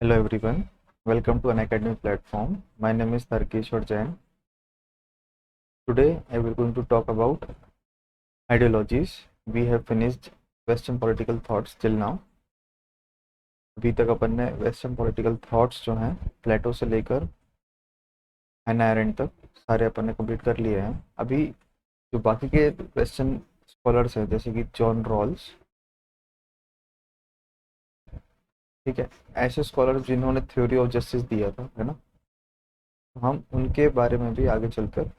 Hello everyone, welcome to Unacademy platform. My name is Tarkeshwar Jain. Today I will going to talk about ideologies. We have finished Western political thoughts till now. अभी तक अपन ने western political thoughts जो हैं प्लेटो से लेकर हैना errant तक सारे अपन ने कंप्लीट कर लिए हैं। अभी जो बाकी के वेस्टर्न स्कॉलर्स हैं जैसे कि जॉन रॉल्स, ठीक है, ऐसे स्कॉलर्स जिन्होंने थ्योरी ऑफ जस्टिस दिया था, है ना, तो हम उनके बारे में भी आगे चलकर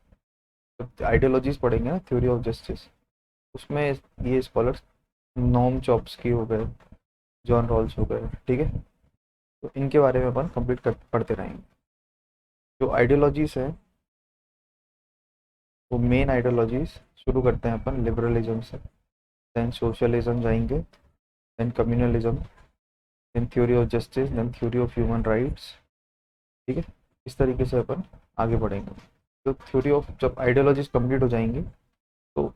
आइडियोलॉजीज पढ़ेंगे ना, थ्योरी ऑफ जस्टिस, उसमें ये स्कॉलर्स नोम चॉम्स्की हो गए, जॉन रॉल्स हो गए, ठीक है, तो इनके बारे में अपन कंप्लीट कर पढ़ते रहेंगे। जो आइडियोलॉजीज है वो मेन आइडियोलॉजीज शुरू करते हैं अपन लिबरलिज्म से, देन सोशलिज्म जाएंगे, then communalism, then theory of justice, then theory of human rights, ठीक है। इस तरीके से अपन आगे बढ़ेंगे। तो थ्योरी ऑफ जब आइडियोलॉजीज कंप्लीट हो जाएंगी तो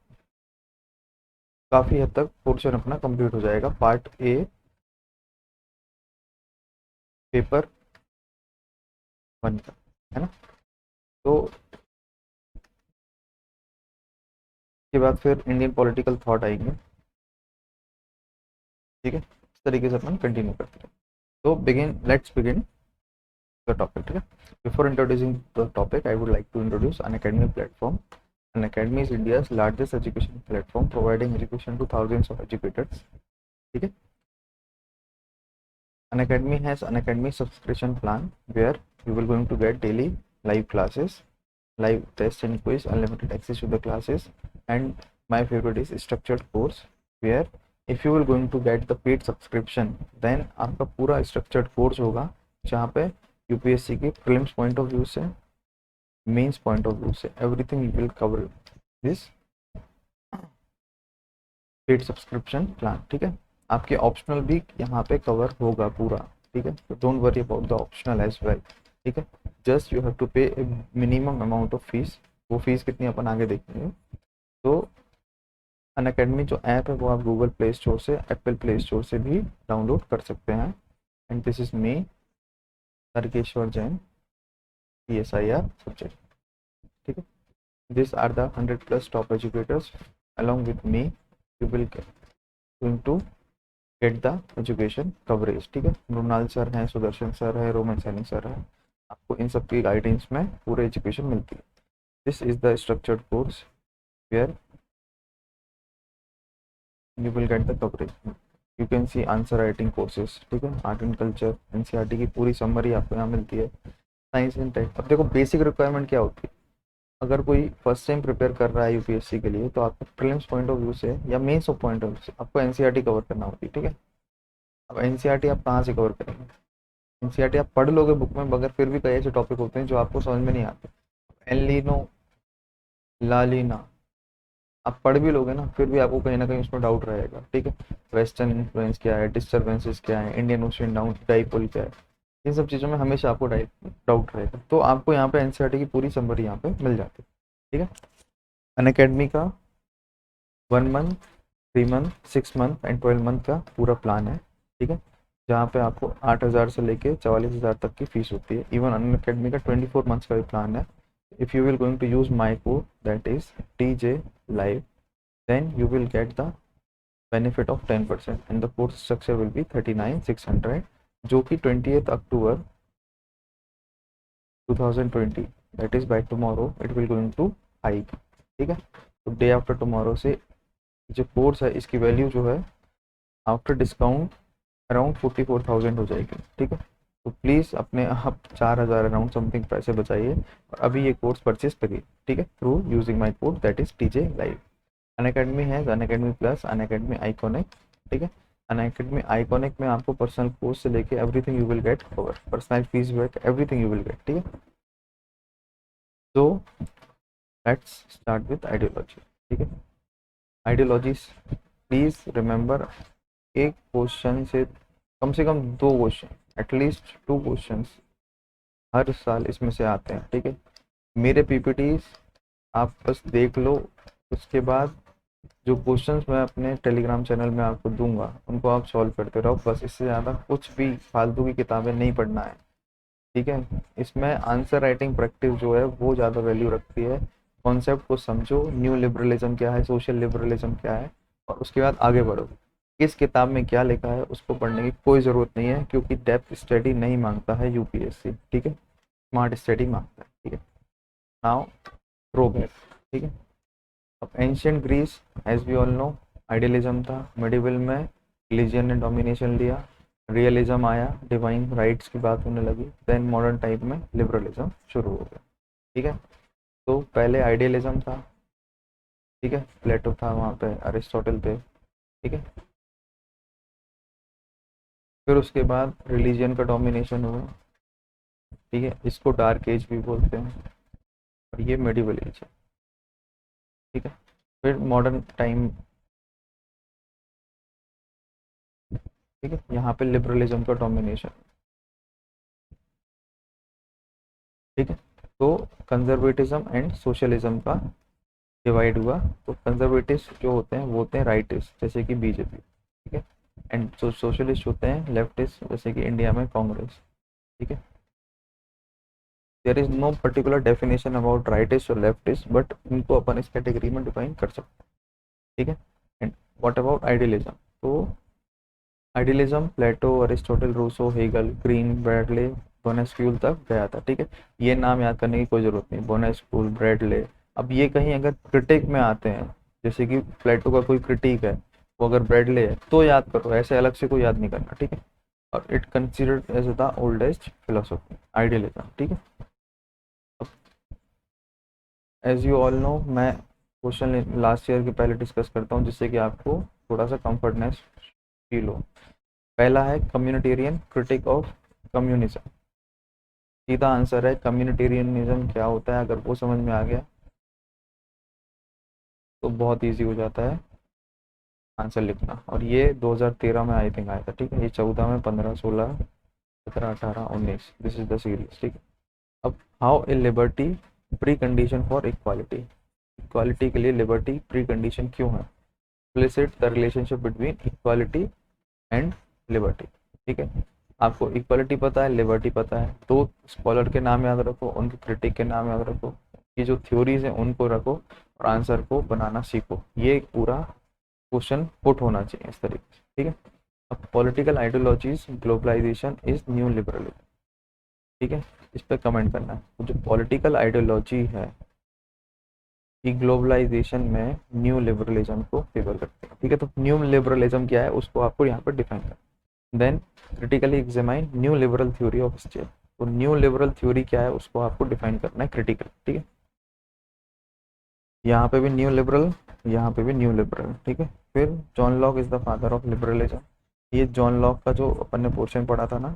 काफ़ी हद तक पोर्शन अपना कंप्लीट हो जाएगा। पार्ट ए पेपर 1 का, है ना। तो इसके बाद फिर इंडियन पॉलिटिकल थॉट आएंगे, ठीक है। इस तरीके से अपन कंटिन्यू करते हैं। तो लेट्स बिगिन द टॉपिक, ठीक है। Before introducing the topic I would like to introduce Unacademy platform. Unacademy is India's largest education platform providing education to thousands of educators, ठीक है। Unacademy has Unacademy subscription plan where you will going to get daily live classes, live tests and quiz, unlimited access to the classes, and my favorite is structured course where if you will going to get the paid subscription then आपका पूरा structured course होगा जहाँ पे UPSC के prelims point of view से, mains point of view से everything you will cover this paid subscription plan, ठीक है। आपके ऑप्शनल भी यहाँ पे कवर होगा पूरा, ठीक है। तो don't worry about the optional as well, ठीक है। Just you have to pay minimum amount of fees. वो फीस कितनी अपन आगे देखेंगे। तो अनअकैडमी जो ऐप है वो आप गूगल प्ले स्टोर से, एप्पल प्ले स्टोर से भी डाउनलोड कर सकते हैं। And this is me Tarkeshwar Jain, PSIR subject, ठीक है। This are the 100+ top educators along with me you will going to get the education coverage, ठीक है। मृणाल सर हैं, सुदर्शन सर है, रोमन सैनी सर है, आपको इन सब की गाइडेंस में पूरे एजुकेशन मिलती है। This is the structured course where you will get the coverage. You can see answer writing courses, ठीक है। आर्ट एंड कल्चर, NCERT की पूरी समरी आपको यहाँ मिलती है। साइंस एंड टेक, अब देखो बेसिक रिक्वायरमेंट क्या होती है। अगर कोई फर्स्ट टाइम प्रिपेयर कर रहा है यूपीएससी के लिए तो आपको प्रीलिम्स पॉइंट ऑफ व्यू से या mains of point of view से आपको NCERT कवर करना होती है, ठीक है। अब NCERT आप कहाँ से कवर करेंगे। NCERT आप पढ़ लोगे बुक में, मगर फिर भी कई ऐसे टॉपिक होते हैं जो आपको समझ में नहीं आते। एलिनो, लालिना आप पढ़ भी लोगे ना, फिर भी आपको कहीं ना कहीं उसमें डाउट रहेगा, ठीक है। वेस्टर्न इन्फ्लुएंस क्या है, डिस्टर्बेंसेस क्या है, इंडियन ओशियन डाइपोल क्या है, इन सब चीज़ों में हमेशा आपको डाउट रहेगा। तो आपको यहाँ पे NCERT की पूरी समरी यहाँ पे मिल जाती है, ठीक है। अनअकैडमी का 1 month, 3 month, 6 month and 12 month का पूरा प्लान है, ठीक है। जहाँ पे आपको 8,000 से लेके 44,000 तक की फीस होती है। इवन अनअकैडमी का 24 मंथ्स का भी प्लान है। If you will going to use my code that is TJ Live, then you will get the benefit of 10% and the course structure will be 39,600, जो कि 20th October 2020 that is by tomorrow it will going to hike, ठीक है। तो day after tomorrow से जो course है इसकी value जो है आफ्टर डिस्काउंट अराउंड 44,000 हो जाएगी, ठीक है। तो प्लीज़ अपने आप 4,000 अराउंड समथिंग पैसे बचाइए और अभी ये कोर्स परचेज करिए, ठीक है, through using my code that is TJ Live। Unacademy है अनअकैडमी प्लस, अनअकैडमी आइकॉनिक, ठीक है। अनअकैडमी आइकॉनिक में आपको पर्सनल कोर्स से लेके everything you will gate cover, personal fees back everything you will gate, ठीक है। तो लेट्स स्टार्ट विथ आइडियोलॉजी, ठीक है। आइडियोलॉजीज प्लीज रिमेंबर, एक क्वेश्चन से कम 2 क्वेश्चन, एटलीस्ट 2 क्वेश्चन हर साल इसमें से आते हैं, ठीक है। मेरे PPTs आप बस देख लो, उसके बाद जो क्वेश्चंस मैं अपने टेलीग्राम चैनल में आपको दूंगा उनको आप सॉल्व करते रहो बस, इससे ज़्यादा कुछ भी फालतू की किताबें नहीं पढ़ना है, ठीक है। इसमें आंसर राइटिंग प्रैक्टिस जो है वो ज़्यादा वैल्यू रखती है। कॉन्सेप्ट को समझो, न्यू लिबरलिज्म क्या है, सोशल लिबरलिज्म क्या है, और उसके बाद आगे बढ़ो। किस किताब में क्या लिखा है उसको पढ़ने की कोई ज़रूरत नहीं है, क्योंकि डेप्थ स्टडी नहीं मांगता है यूपीएससी, ठीक है। स्मार्ट स्टडी मांगता है, ठीक है। नाउ थ्रो बैक, ठीक है। अब ancient Greece, as we all know, idealism था। मिडिवल में रिलीजन ने डोमिनेशन लिया, रियलिज्म आया, डिवाइन राइट्स की बात होने लगी। देन मॉडर्न टाइप में लिबरलिज्म शुरू हो गया, ठीक है। तो पहले आइडियलिज्म था, ठीक है, प्लेटो था वहाँ पे, अरिस्टोटल थे, ठीक है। फिर उसके बाद रिलीजन का डोमिनेशन हुआ, ठीक है, इसको डार्क एज भी बोलते हैं, और ये मेडिवल एज है, ठीक है। फिर मॉडर्न टाइम, ठीक है, यहाँ पे लिबरलिज्म का डोमिनेशन, ठीक है। तो कंजर्वेटिज्म एंड सोशलिज्म का डिवाइड हुआ। तो कंजर्वेटिव जो होते हैं वो होते हैं राइटिस्ट, जैसे कि बीजेपी, ठीक है। एंड जो सोशलिस्ट होते हैं लेफ्टिस्ट, जैसे कि इंडिया में कांग्रेस, ठीक है। There is no particular definition about rightist और लेफ्टिस्ट, बट इनको अपन इस कैटेगरी में डिफाइन कर सकते हैं, ठीक है। And what about idealism? तो idealism Plato, Aristotle, Rousseau, Hegel, Green, Bradley, बोनेस्क्यूल तक गया था, ठीक है। ये नाम याद करने की कोई ज़रूरत नहीं, बोनेस्क्यूल, ब्रैडले। अब ये कहीं अगर क्रिटिक में आते हैं, जैसे कि प्लेटो का कोई क्रिटिक है, वो अगर ब्रैडले है तो याद करो, ऐसे अलग से कोई याद नहीं करना, ठीक है। और it considered as the oldest philosophy, idealism, ठीक है। एज यू ऑल नो, मैं क्वेश्चन लास्ट ईयर के पहले डिस्कस करता हूँ, जिससे कि आपको थोड़ा सा कंफर्टनेस फील हो। पहला है कम्युनिटेरियन क्रिटिक ऑफ कम्युनिज्म। सीधा आंसर है कम्युनिटेरियनिज्म क्या होता है, अगर वो समझ में आ गया तो बहुत इजी हो जाता है आंसर लिखना। और ये 2013 में आई थिंक आया था, ठीक है। ये 14 में, 15, 16, 17, 18, 19, दिस इज द सीरीज, ठीक है। अब how a liberty pre condition for equality, equality के लिए लिबर्टी प्री कंडीशन क्यों है? Explicit the relationship between equality and liberty, ठीक है। आपको इक्वालिटी पता है, लिबर्टी पता है, दो स्कॉलर के नाम याद रखो, उनके क्रिटिक के नाम याद रखो, ये जो थ्योरीज हैं उनको रखो, और आंसर को बनाना सीखो। ये एक पूरा क्वेश्चन पुट होना चाहिए इस तरीके से, ठीक है। अब political ideologies globalisation is new liberalism, ठीक है। इस पर कमेंट करना है। तो जो पॉलिटिकल आइडियोलॉजी है कि ग्लोबलाइजेशन में न्यू लिबरलिज्म को फेवर करते हैं, ठीक है। तो न्यू लिबरलिज्म क्या है उसको आपको यहाँ पर डिफाइन करना। Then critically examine new liberal theory of state. तो न्यू लिबरल थ्योरी क्या है उसको आपको डिफाइन करना है क्रिटिकल, ठीक है। यहाँ पे भी न्यू लिबरल, यहाँ पे भी न्यू लिबरल, ठीक है। फिर John Locke is the father of liberalism. ये जॉन लॉक का जो अपन ने पोर्शन पढ़ा था ना,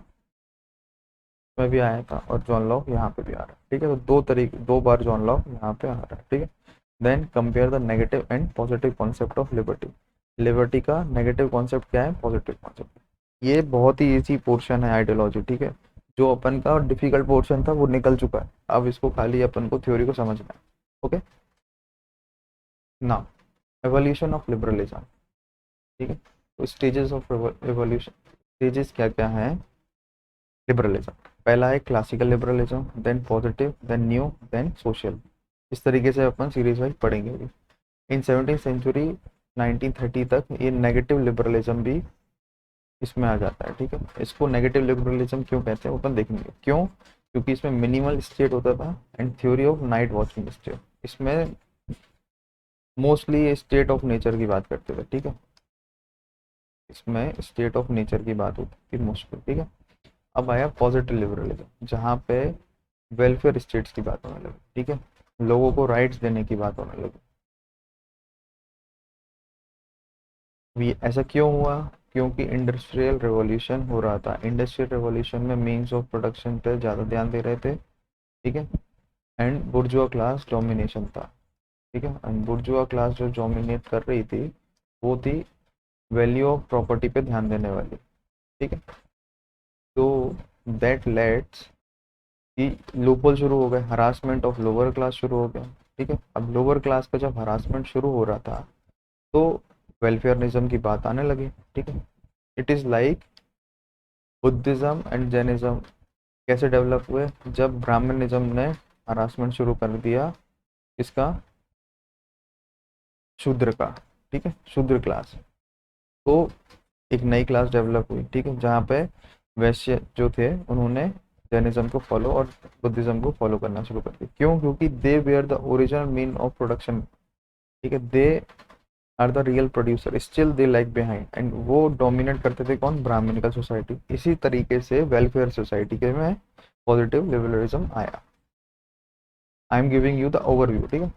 में भी आया था, और जॉन लॉक यहाँ पे भी आ रहा है, ठीक है। तो दो तरीके, दो बार जॉन लॉक यहाँ पे आ रहा है, ठीक है। Then compare the negative and positive concept of liberty. Liberty का नेगेटिव कॉन्सेप्ट क्या है, पॉजिटिव कॉन्सेप्ट। ये बहुत ही इजी पोर्शन है आइडियोलॉजी, ठीक है। जो अपन का डिफिकल्ट पोर्शन था वो निकल चुका है, अब इसको खाली अपन को थ्योरी को समझना है, okay. Now evolution of liberalism, ठीक है। तो स्टेजेस ऑफ एवोल्यूशन, स्टेजेस क्या क्या हैं लिबरलिज्म? पहला है classical liberalism, then positive, then new, then social. इस तरीके से अपन सीरीज वाइज पढ़ेंगे अभी। इन 17th सेंचुरी 1930 तक ये नेगेटिव लिबरलिज्म भी इसमें आ जाता है, ठीक है। इसको नेगेटिव लिबरलिज्म क्यों कहते हैं अपन देखेंगे, क्यों? क्योंकि इसमें मिनिमल स्टेट होता था and theory of night watching state. इसमें मोस्टली स्टेट ऑफ नेचर की बात करते थे, ठीक है। इसमें स्टेट ऑफ नेचर की बात होती थी मोस्टली, ठीक है। अब आया पॉजिटिव लिबरलिज्म, जहाँ पे वेलफेयर स्टेट्स की बात होने लगी, ठीक है। लोगों को राइट्स देने की बात होने लगी। भी ऐसा क्यों हुआ? क्योंकि इंडस्ट्रियल रेवोल्यूशन हो रहा था। इंडस्ट्रियल रेवोल्यूशन में मीन्स ऑफ प्रोडक्शन पे ज़्यादा ध्यान दे रहे थे, ठीक है। एंड बुर्जुआ क्लास डोमिनेशन था, ठीक है। एंड बुर्जुआ क्लास जो डोमिनेट कर रही थी वो थी वैल्यू ऑफ प्रॉपर्टी पे ध्यान देने वाली, ठीक है। तो दैट लेट्स कि लूपहोल शुरू हो गए, हरासमेंट ऑफ लोअर क्लास शुरू हो गया, ठीक है। अब लोअर क्लास का जब हरासमेंट शुरू हो रहा था तो वेलफेयरिज्म की बात आने लगी, ठीक है। It is like Buddhism and Jainism कैसे डेवलप हुए, जब ब्राह्मणिज्म ने हरासमेंट शुरू कर दिया इसका, शूद्र का, ठीक है, शूद्र क्लास। तो एक नई क्लास डेवलप हुई, ठीक है, जहाँ पे वैश्य जो थे उन्होंने जैनिज्म को फॉलो और बुद्धिज्म को फॉलो करना शुरू कर दिया। क्यों? क्योंकि they were the original mean of production, ठीक है, they are the real producer, still they like behind, and वो डोमिनेट करते थे कौन? Brahmanical society. इसी तरीके से वेलफेयर सोसाइटी के में पॉजिटिव लिबरलिज्म आया। I am giving you the overview, ठीक है।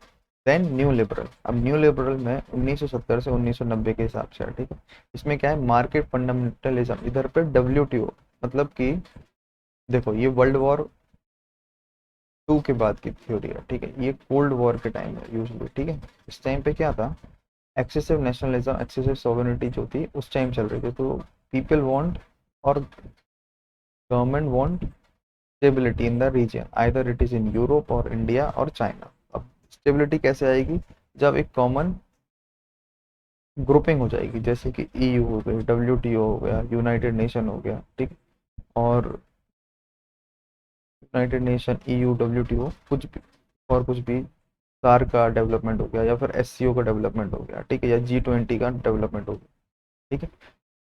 देन न्यू लिबरल, अब न्यू लिबरल में 1970 से 1990 के हिसाब से है, ठीक है। इसमें क्या है? मार्केट फंडामेंटलिज्म, इधर पे डब्ल्यूटीओ, मतलब कि देखो ये वर्ल्ड वॉर 2 के बाद की थ्योरी है, ठीक है, ये कोल्ड वॉर के टाइम है यूजुअली, ठीक है। इस टाइम पे क्या था? एक्सेसिव नेशनलिज्म, एक्सेसिव सोवरेनिटी जो थी उस टाइम चल रही थी। तो पीपल वांट और government want stability in the region, either it is in Europe और इंडिया और चाइना। अब स्टेबिलिटी कैसे आएगी? जब एक कॉमन ग्रुपिंग हो जाएगी, जैसे कि ईयू हो गई, डब्ल्यूटीओ हो गया, यूनाइटेड नेशन हो गया, ठीक। और यूनाइटेड नेशन, ईयू, डब्ल्यूटीओ, कुछ भी और कुछ भी, सार का डेवलपमेंट हो गया या फिर एससीओ का डेवलपमेंट हो गया, ठीक है, या G20 का डेवलपमेंट हो गया, ठीक है।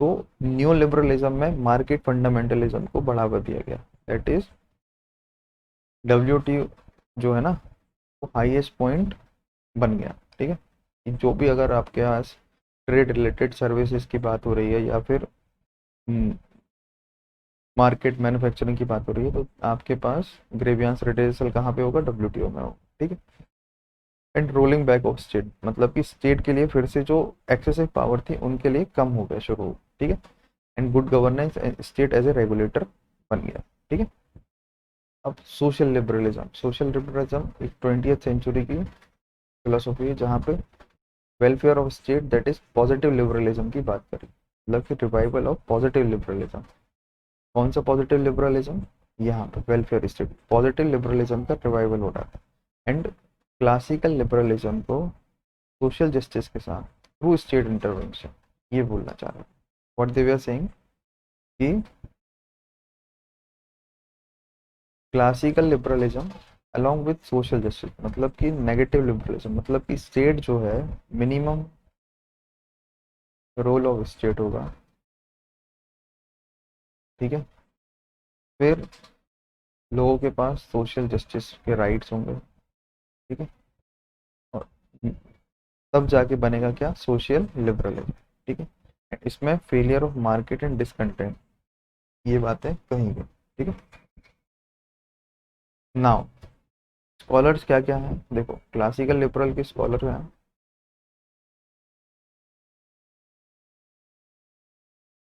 तो न्यू लिबरलिज्म में मार्केट फंडामेंटलिज्म को बढ़ावा दिया गया, दैट इज डब्ल्यूटीओ जो है ना, वो हाईएस्ट पॉइंट बन गया, ठीक है। जो भी अगर आपके पास ट्रेड रिलेटेड सर्विसेज की बात हो रही है या फिर मार्केट मैन्युफैक्चरिंग की बात हो रही है, तो आपके पास ग्रेवियांस रिडर्सल कहाँ पे होगा? डब्ल्यूटीओ में होगा, ठीक है। And rolling back of state, मतलब कि स्टेट के लिए फिर से जो एक्सेसिव पावर थी उनके लिए कम हो गया शुरू, ठीक है। And good governance, state as a regulator बन गया, ठीक है। अब सोशल लिबरलिज्म एक 20th सेंचुरी की फिलोसॉफी है, जहाँ पे welfare of state, that is positive liberalism की बात करें, मतलब कि रिवाइवल ऑफ पॉजिटिव लिबरलिज्म। कौन सा पॉजिटिव लिबरलिज्म? यहाँ पे वेलफेयर स्टेट, पॉजिटिव लिबरलिज्म का रिवाइवल हो रहा है। एंड क्लासिकल लिबरलिज्म को सोशल जस्टिस के साथ थ्रू स्टेट इंटरवेंशन, ये बोलना चाह रहा हूँ। व्हाट दे वर सेइंग कि classical liberalism along with social justice, मतलब कि नेगेटिव लिबरलिज्म, मतलब कि स्टेट जो है, मिनिमम रोल ऑफ स्टेट होगा, ठीक है। फिर लोगों के पास सोशल जस्टिस के राइट्स होंगे, ठीक है। और तब जाके बनेगा क्या? सोशल लिबरलिज्म, ठीक है। इसमें failure of market and discontent, ये बातें कही गई, ठीक है। नाउ स्कॉलर्स क्या क्या हैं, देखो क्लासिकल लिबरल के स्कॉलर हैं,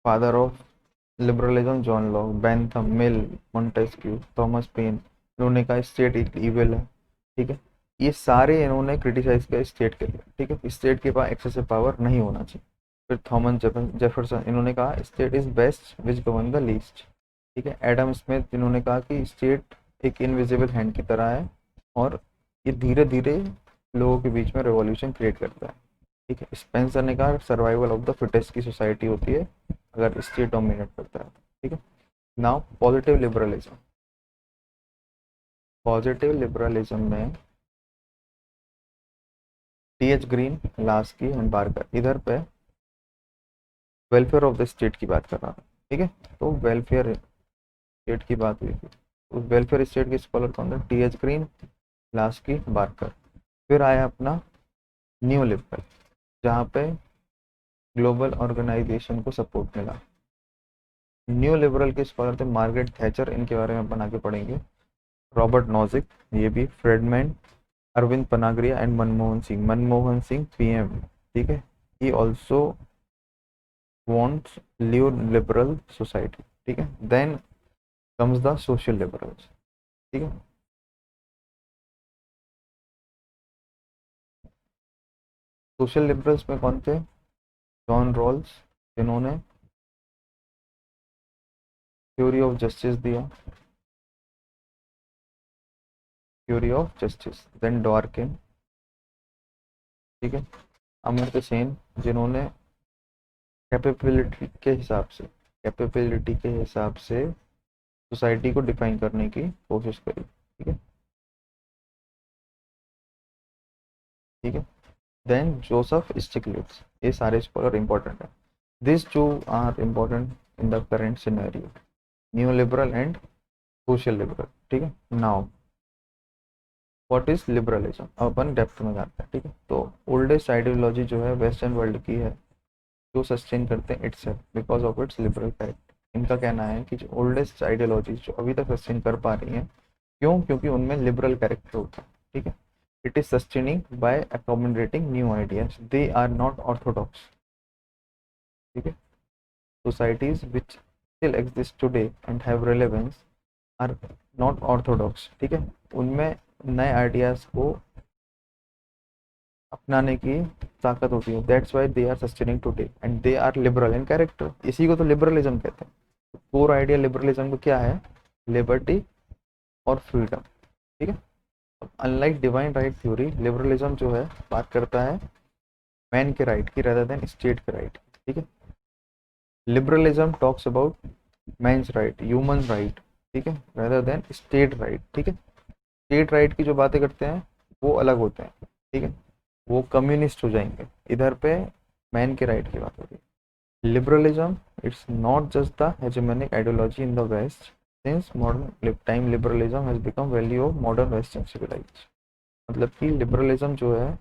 father of liberalism John Locke, Bentham, mill, Montesquieu, Thomas pen, इन्होंने कहा स्टेट एक इविल है, ठीक है। ये सारे इन्होंने क्रिटिसाइज किया स्टेट के लिए, ठीक है, स्टेट के पास एक्सेसिव पावर नहीं होना चाहिए। फिर थॉमस जेफरसन, इन्होंने कहा state is best which govern the least, ठीक है। एडम स्मिथ, इन्होंने कहा कि स्टेट एक इनविजिबल हैंड की तरह है और ये धीरे धीरे लोगों के बीच में रेवोल्यूशन क्रिएट करता है, ठीक है। स्पेंसर ने कहा सर्वाइवल ऑफ द फिटेस्ट की सोसाइटी होती है अगर स्टेट डोमिनेट करता है, ठीक है। नाउ पॉजिटिव लिबरलिज्म में T.H. Green, Laski and Barker, इधर पे वेलफेयर ऑफ द स्टेट की बात कर रहा था, ठीक है। तो वेलफेयर स्टेट की बात हुई थी, उस वेलफेयर स्टेट के स्कॉलर कौन थे? T.H. Green, Laski, Barker. फिर आया अपना न्यू लिबरल, जहाँ पे ग्लोबल ऑर्गेनाइजेशन को सपोर्ट मिला। न्यू लिबरल के स्कॉलर थे मार्गरेट थैचर, इनके बारे में अपन आगे पढ़ेंगे, रॉबर्ट नॉजिक, ये भी, Friedman, Arvind Panagariya and Manmohan Singh PM, ठीक है। He also wants new liberal society, ठीक है। Then comes the social liberals, ठीक है। सोशल लिबरल्स में कौन थे? जॉन रॉल्स, इन्होंने थ्योरी ऑफ जस्टिस दिया, theory of justice. Then Dworkin, ठीक है। अमर्त्य सेन, जिन्होंने कैपेबिलिटी के हिसाब से सोसाइटी को डिफाइन करने की कोशिश करी। ठीक है, ठीक है। देन जोसेफ स्टिग्लिट्स, ये सारे स्कॉलर इंपॉर्टेंट है। This two are important in the current scenario, new liberal and social liberal. ठीक है, नाउ व्हाट इज लिबरलिज्म, अब अपन डेप्थ में जाते हैं। ठीक है, तो ओल्डेस्ट आइडियोलॉजी जो है वेस्टर्न वर्ल्ड की है, जो सस्टेन करते हैं itself because of its liberal character. इनका कहना है कि जो ओल्डेस्ट आइडियोलॉजी जो अभी तक सस्टेन कर पा रही हैं, क्यों? क्योंकि उनमें लिबरल कैरेक्टर होता है। ठीक है, it is sustaining by accommodating new ideas, they are not orthodox. ठीक है, societies which still exist today and have relevance are not orthodox। ठीक है, उनमें नए आइडियाज को अपनाने की ताकत होती है, that's why they are sustaining today and they are liberal in character. इसी को तो लिबरलिज्म कहते हैं। कोर आइडिया लिबरलिज्म का क्या है? लिबर्टी और फ्रीडम। ठीक है, unlike divine right theory, liberalism जो है बात करता है मैन के राइट की rather देन स्टेट के राइट। ठीक है, liberalism talks about man's right, human right. ठीक है, rather देन स्टेट राइट। ठीक है, स्टेट राइट की जो बातें करते हैं वो अलग होते हैं। ठीक है, वो कम्युनिस्ट हो जाएंगे। इधर पे मैन के राइट की बात हो रही है। Liberalism it's not just the hegemonic ideology in the west, since modern time liberalism has become value of modern western civilisation. मतलब कि लिबरलिज्म जो है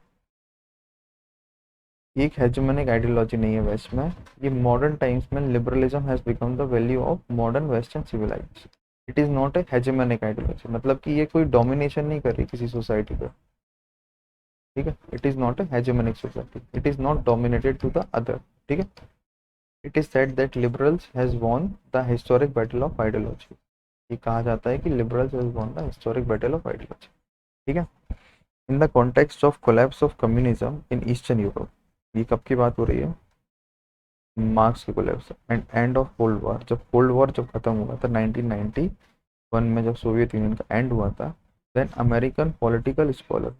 एक हेजेमोनिक आइडियोलॉजी नहीं है वेस्ट में, ये मॉडर्न टाइम्स में liberalism has become the value of modern western civilisation. It is not a hegemonic ideology, मतलब कि ये कोई डोमिनेशन नहीं कर रही किसी सोसाइटी पर। ठीक है, it is not a hegemonic society, it is not dominated to the other. ठीक है, it is said that liberals has won the historic battle of ideology. ये कहा जाता है कि liberals has won the historic battle of ideology. ठीक है, in the context of collapse of communism in eastern Europe, ये कब की बात हो रही है? मार्क्स की collapse and end of cold war, जब कोल्ड वॉर जब खत्म हुआ था 1991 में, जब सोवियत यूनियन का एंड हुआ था, then American political scholar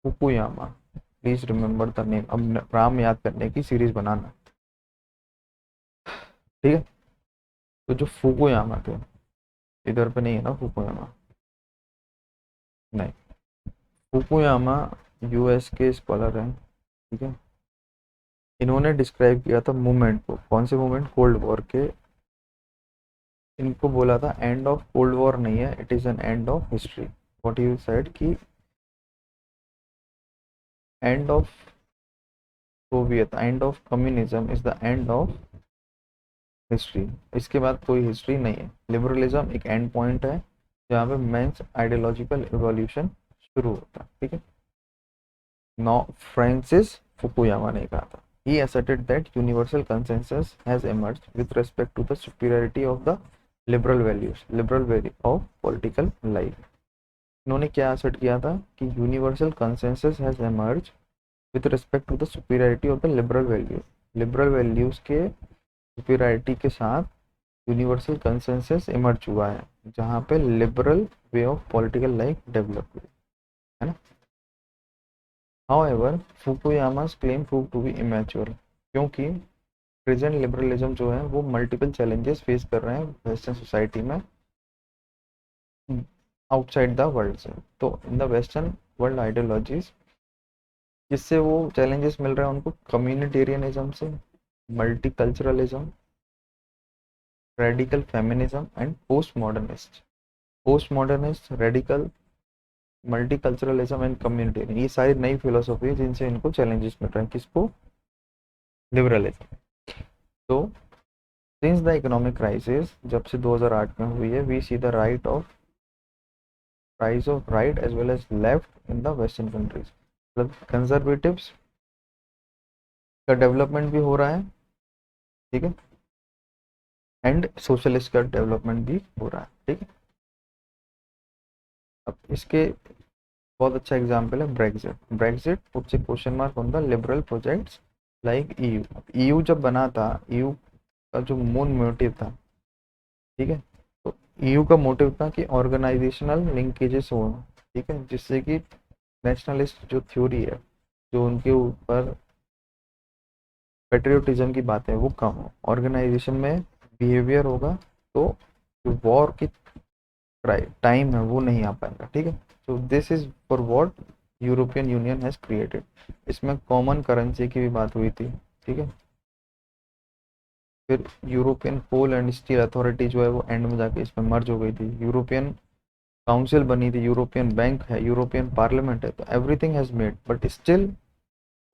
Fukuyama, please remember the name, अब नाम याद करने की सीरीज बनाना। ठीक है, तो जो फुकुयामा थे, इधर पे नहीं है ना फुकुयामा, नहीं, फुकुयामा यूएस के स्कॉलर हैं। ठीक है, इन्होंने डिस्क्राइब किया था मूवमेंट को, कौन से मूवमेंट? कोल्ड वॉर के। इनको बोला था एंड ऑफ कोल्ड वॉर नहीं है, it is an end of history. What you said कि end of Soviet, end of communism is the end of history. इसके बाद कोई हिस्ट्री नहीं है। लिबरलिज्म एक एंड पॉइंट है जहाँ पे मेंस आइडियोलॉजिकल इवोल्यूशन शुरू होता है। ठीक है, नौ फ्रांसिस फुकुयामा ने कहा था, he asserted that universal consensus has emerged with respect to the superiority of the liberal values, liberal value of political life। इन्होंने क्या असर्ट किया था कि universal consensus has emerge with respect to the superiority of the liberal values, liberal values के superiority के साथ universal consensus emerge हुआ है, जहाँ पे liberal way of political life develop हुई है ना। However Fukuyama's claim proved to be immature, क्योंकि प्रेजेंट लिबरलिज्म जो है वो मल्टीपल चैलेंजेस फेस कर रहे हैं वेस्टर्न सोसाइटी में, आउटसाइड द वर्ल्ड से। तो in the western world ideologies जिससे वो चैलेंजेस मिल रहे हैं उनको, कम्युनिटेरियनिज्म से, multiculturalism, radical feminism and post modernist, radical, multiculturalism and communitarian, ये सारी नई फिलोसॉफी जिनसे इनको चैलेंजेस मिल रहे हैं। किसको? लिबरलिज्म। तो सिंस द इकोनॉमिक क्राइसिस, जब से 2008 में हुई है, we see the rise of right as well as left in the western countries, मतलब कंजर्वेटिव्स का डेवलपमेंट भी हो रहा है। ठीक है, एंड सोशलिस्ट का डेवलपमेंट भी हो रहा है। ठीक है, अब इसके बहुत अच्छा एग्जांपल है Brexit. Brexit puts A question mark on the liberal projects like EU. EU जब बना था, ईयू का जो मूल मोटिव था, ठीक है, तो ईयू का मोटिव था कि ऑर्गेनाइजेशनल लिंकेजेस हो, ठीक है, जिससे कि नेशनलिस्ट जो थ्योरी है जो उनके ऊपर पेट्रियोटिज्म की बात है वो कम हो, ऑर्गेनाइजेशन में बिहेवियर होगा, तो जो वॉर की टाइम है वो नहीं आ पाएगा, ठीक है। So this is for what European Union has created. इसमें कॉमन करेंसी की भी बात हुई थी, ठीक है। फिर European coal and steel authority जो है वो एंड में जाके इसमें मर्ज हो गई थी, यूरोपियन काउंसिल बनी थी, यूरोपियन बैंक है, यूरोपियन पार्लियामेंट है, तो everything has made, but still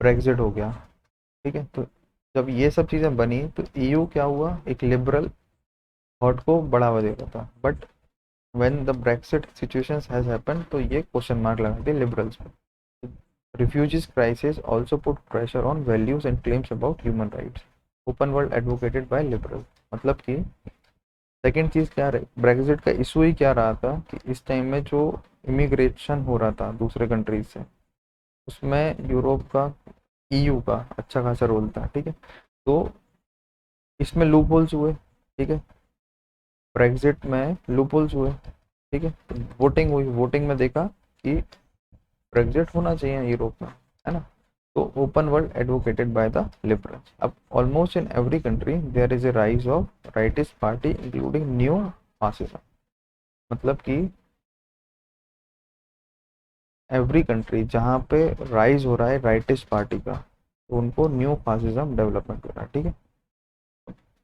Brexit हो गया, ठीक है। तो जब ये सब चीज़ें बनी तो ईयू क्या हुआ, एक लिबरल थॉट को बढ़ावा दे रहा था, but when the Brexit situation has happened तो ये क्वेश्चन मार्क लगा दी लिबरल्स पे। Refugees crisis also put pressure on values and claims about human rights, open world advocated by liberal. मतलब कि सेकेंड चीज़ क्या रही, ब्रेक्सिट का इशू ही क्या रहा था कि इस टाइम में जो इमिग्रेशन हो रहा था दूसरे कंट्रीज से, उसमें यूरोप का, ईयू का अच्छा खासा रोल था, ठीक है। तो इसमें लूप होल्स हुए, ठीक है, ब्रेक्सिट में लूप होल्स हुए, ठीक है। तो वोटिंग हुई, वोटिंग में देखा कि ब्रेक्सिट होना चाहिए यूरोप में, है ना। तो open world advocated by the liberals. अब almost in every country there is a rise of rightist party including new fascism. मतलब कि एवरी कंट्री जहाँ पे राइज हो रहा है राइटिस्ट पार्टी का, तो उनको न्यू फासिज्म डेवलपमेंट हो रहा है, ठीक है।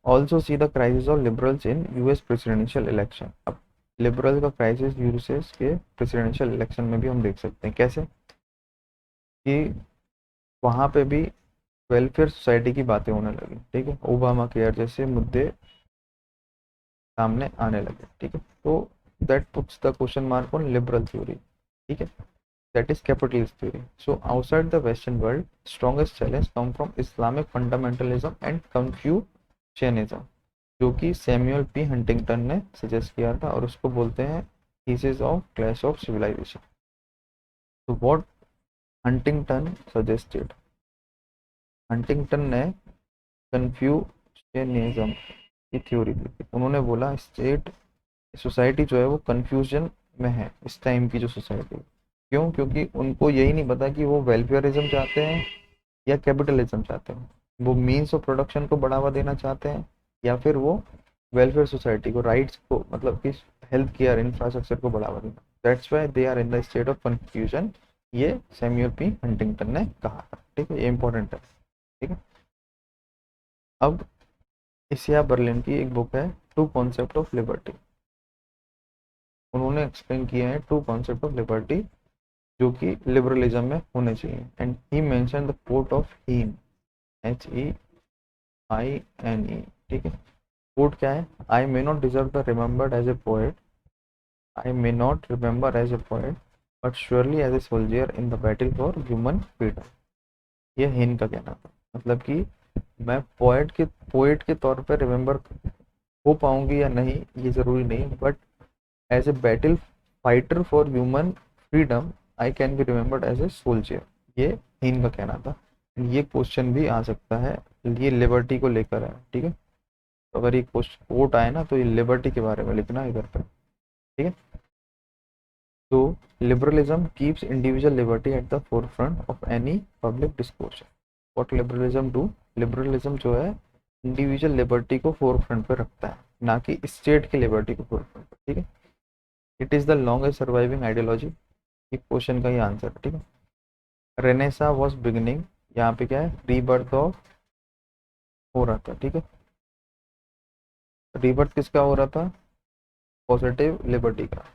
Also see the crisis of liberals in US presidential election. अब लिबरल का क्राइसिस यूएस के प्रेसिडेंशियल इलेक्शन में भी हम देख सकते हैं, कैसे कि वहाँ पे भी वेलफेयर सोसाइटी की बातें होने लगी, ठीक है, ओबामा केयर जैसे मुद्दे सामने आने लगे, ठीक है। तो that puts the question mark on liberal theory, ठीक है, that is capitalist theory. So outside the western world strongest challenge come from Islamic fundamentalism and Confucianism, जो कि सैमुअल पी हंटिंगटन ने सजेस्ट किया था, और उसको बोलते हैं thesis of clash of civilization. तो व्हाट हंटिंगटन सजेस्टेड, हंटिंगटन ने कन्फ्यूशनिज्म की थ्योरी दी थी। उन्होंने बोला स्टेट सोसाइटी जो है वो कन्फ्यूजन में है इस टाइम की जो सोसाइटी। क्यों? क्योंकि उनको यही नहीं पता कि वो वेलफेयरिज्म चाहते हैं या कैपिटलिज्म चाहते हैं, वो मीन्स ऑफ प्रोडक्शन को बढ़ावा देना चाहते हैं, या फिर वो वेलफेयर सोसाइटी को, राइट्स को, मतलब कि हेल्थ केयर इंफ्रास्ट्रक्चर को बढ़ावा देना। That's why they are in the state of confusion, ये सैमुअल पी हंटिंगटन ने कहा था, ठीक है, ये इंपॉर्टेंट है, ठीक है। अब इसिया बर्लिन की एक बुक है टू कॉन्सेप्ट ऑफ लिबर्टी, उन्होंने एक्सप्लेन किए हैं टू कॉन्सेप्ट ऑफ लिबर्टी जो कि लिबरलिज्म में होने चाहिए, and he mention the quote of Heine, HEINE, ठीक है। कोट क्या है, I may not deserve the remembered as a poet, I may not remember as a poet, but surely as a soldier in the battle for human freedom. ये हीन का कहना था, मतलब कि मैं पोएट के तौर पर रिमेंबर हो पाऊंगी या नहीं ये ज़रूरी नहीं, but as a battle fighter for human freedom I can be remembered as a soldier. ये हीन का कहना था। ये क्वेश्चन भी आ सकता है, ये लिबर्टी को लेकर है, ठीक है। तो अगर ये क्वेश्चन कोट आए ना तो ये लिबर्टी के बारे में लिखना इधर पर, ठीक है। तो liberalism keeps individual liberty at the four front of any public discourse. What liberalism do, liberalism जो है इंडिविजुअल लिबर्टी को फोर फ्रंट पर रखता है, ना कि स्टेट की लिबर्टी को फोर फ्रंट पर, ठीक है। It is the longest surviving ideology, ये क्वेश्चन का ही आंसर है, ठीक है। रेनेसा वॉज बिगिनिंग, यहाँ पे क्या है, रीबर्थ ऑफ हो रहा था, ठीक है। रीबर्थ किसका हो रहा था, पॉजिटिव लिबर्टी का।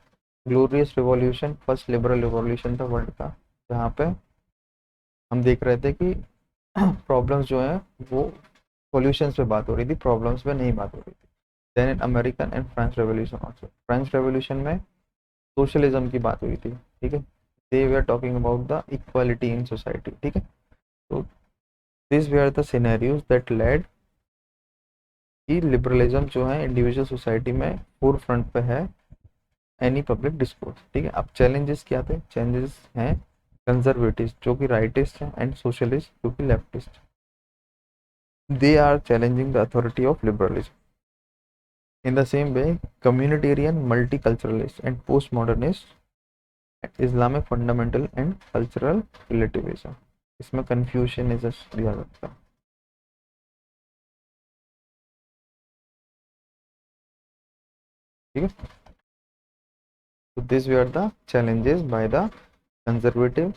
Glorious revolution first liberal revolution था वर्ल्ड का, जहाँ पे हम देख रहे थे कि प्रॉब्लम्स जो है वो सॉल्यूशंस पे बात हो रही थी, प्रॉब्लम्स पे नहीं बात हो रही थी। Then in American and French revolution also, French revolution में सोशलिज्म की बात हुई थी, ठीक है। They were are talking about the equality in society, ठीक है। तो this were are the scenarios that led कि लिबरलिज्म जो है इंडिविजुअल सोसाइटी में फोर फ्रंट पे है एनी पब्लिक डिस्कोर्स, ठीक है। अब चैलेंजेस क्या थे, चैलेंजेस हैं कंजर्वेटिव जो कि राइटिस्ट हैं एंड सोशलिस्ट जो कि leftist, they are challenging the authority of liberalism. In the same way communitarian, multiculturalist and postmodernist, Islamic fundamental and cultural relativism, इसमें कन्फ्यूशनिज्म दिया जाता है। ठीक है। तो this were are the challenges by the conservative,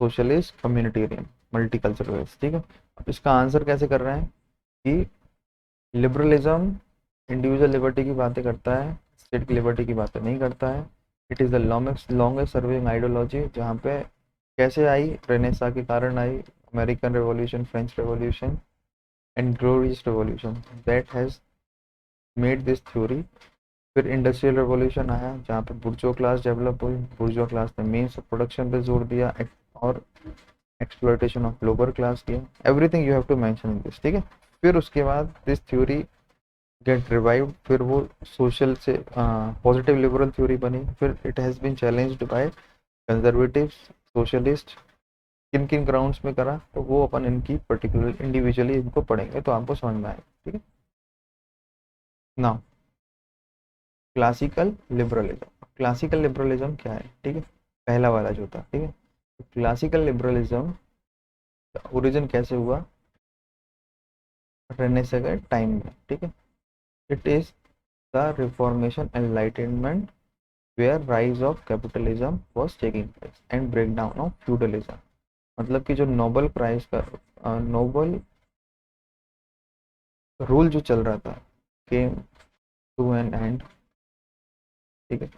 socialist, communitarian, multiculturalist. ठीक है। अब इसका आंसर कैसे कर रहे हैं कि लिबरलिज्म इंडिविजुअल लिबर्टी की बातें करता है, स्टेट की लिबर्टी की बातें नहीं करता है। It is the longest serving ideology, जहाँ पे कैसे आई, रेनेसा के कारण आई, American revolution, French revolution and glorious revolution that has made this theory. फिर इंडस्ट्रियल रेवोल्यूशन आया जहाँ पे बुर्जो क्लास डेवलप हुई, बुर्जो क्लास ने मीन्स ऑफ प्रोडक्शन पे जोर दिया और एक्सप्लॉयटेशन ऑफ लोअर क्लास किया। Everything you have to mention in this. ठीक है। फिर उसके बाद दिस थ्योरी गेट रिवाइव्ड, फिर वो सोशल से पॉजिटिव लिबरल थ्योरी बनी, फिर it has been challenged by conservative, socialist. किन किन ग्राउंड्स में करा तो वो अपन इनकी पर्टिकुलर इंडिविजुअली इनको पढ़ेंगे तो आपको समझ में आएगा। ठीक है। Now classical liberalism. Classical liberalism क्या है? ठीक है, पहला वाला जो था। ठीक है, क्लासिकल लिबरलिज्म का ओरिजिन कैसे हुआ? रेनेसां के टाइम में। ठीक है, it is the reformation enlightenment where rise of capitalism was taking place and break down of feudalism. मतलब कि जो नोबल प्राइज का नोबल रूल जो चल रहा था केम टू एन एंड। ठीक है,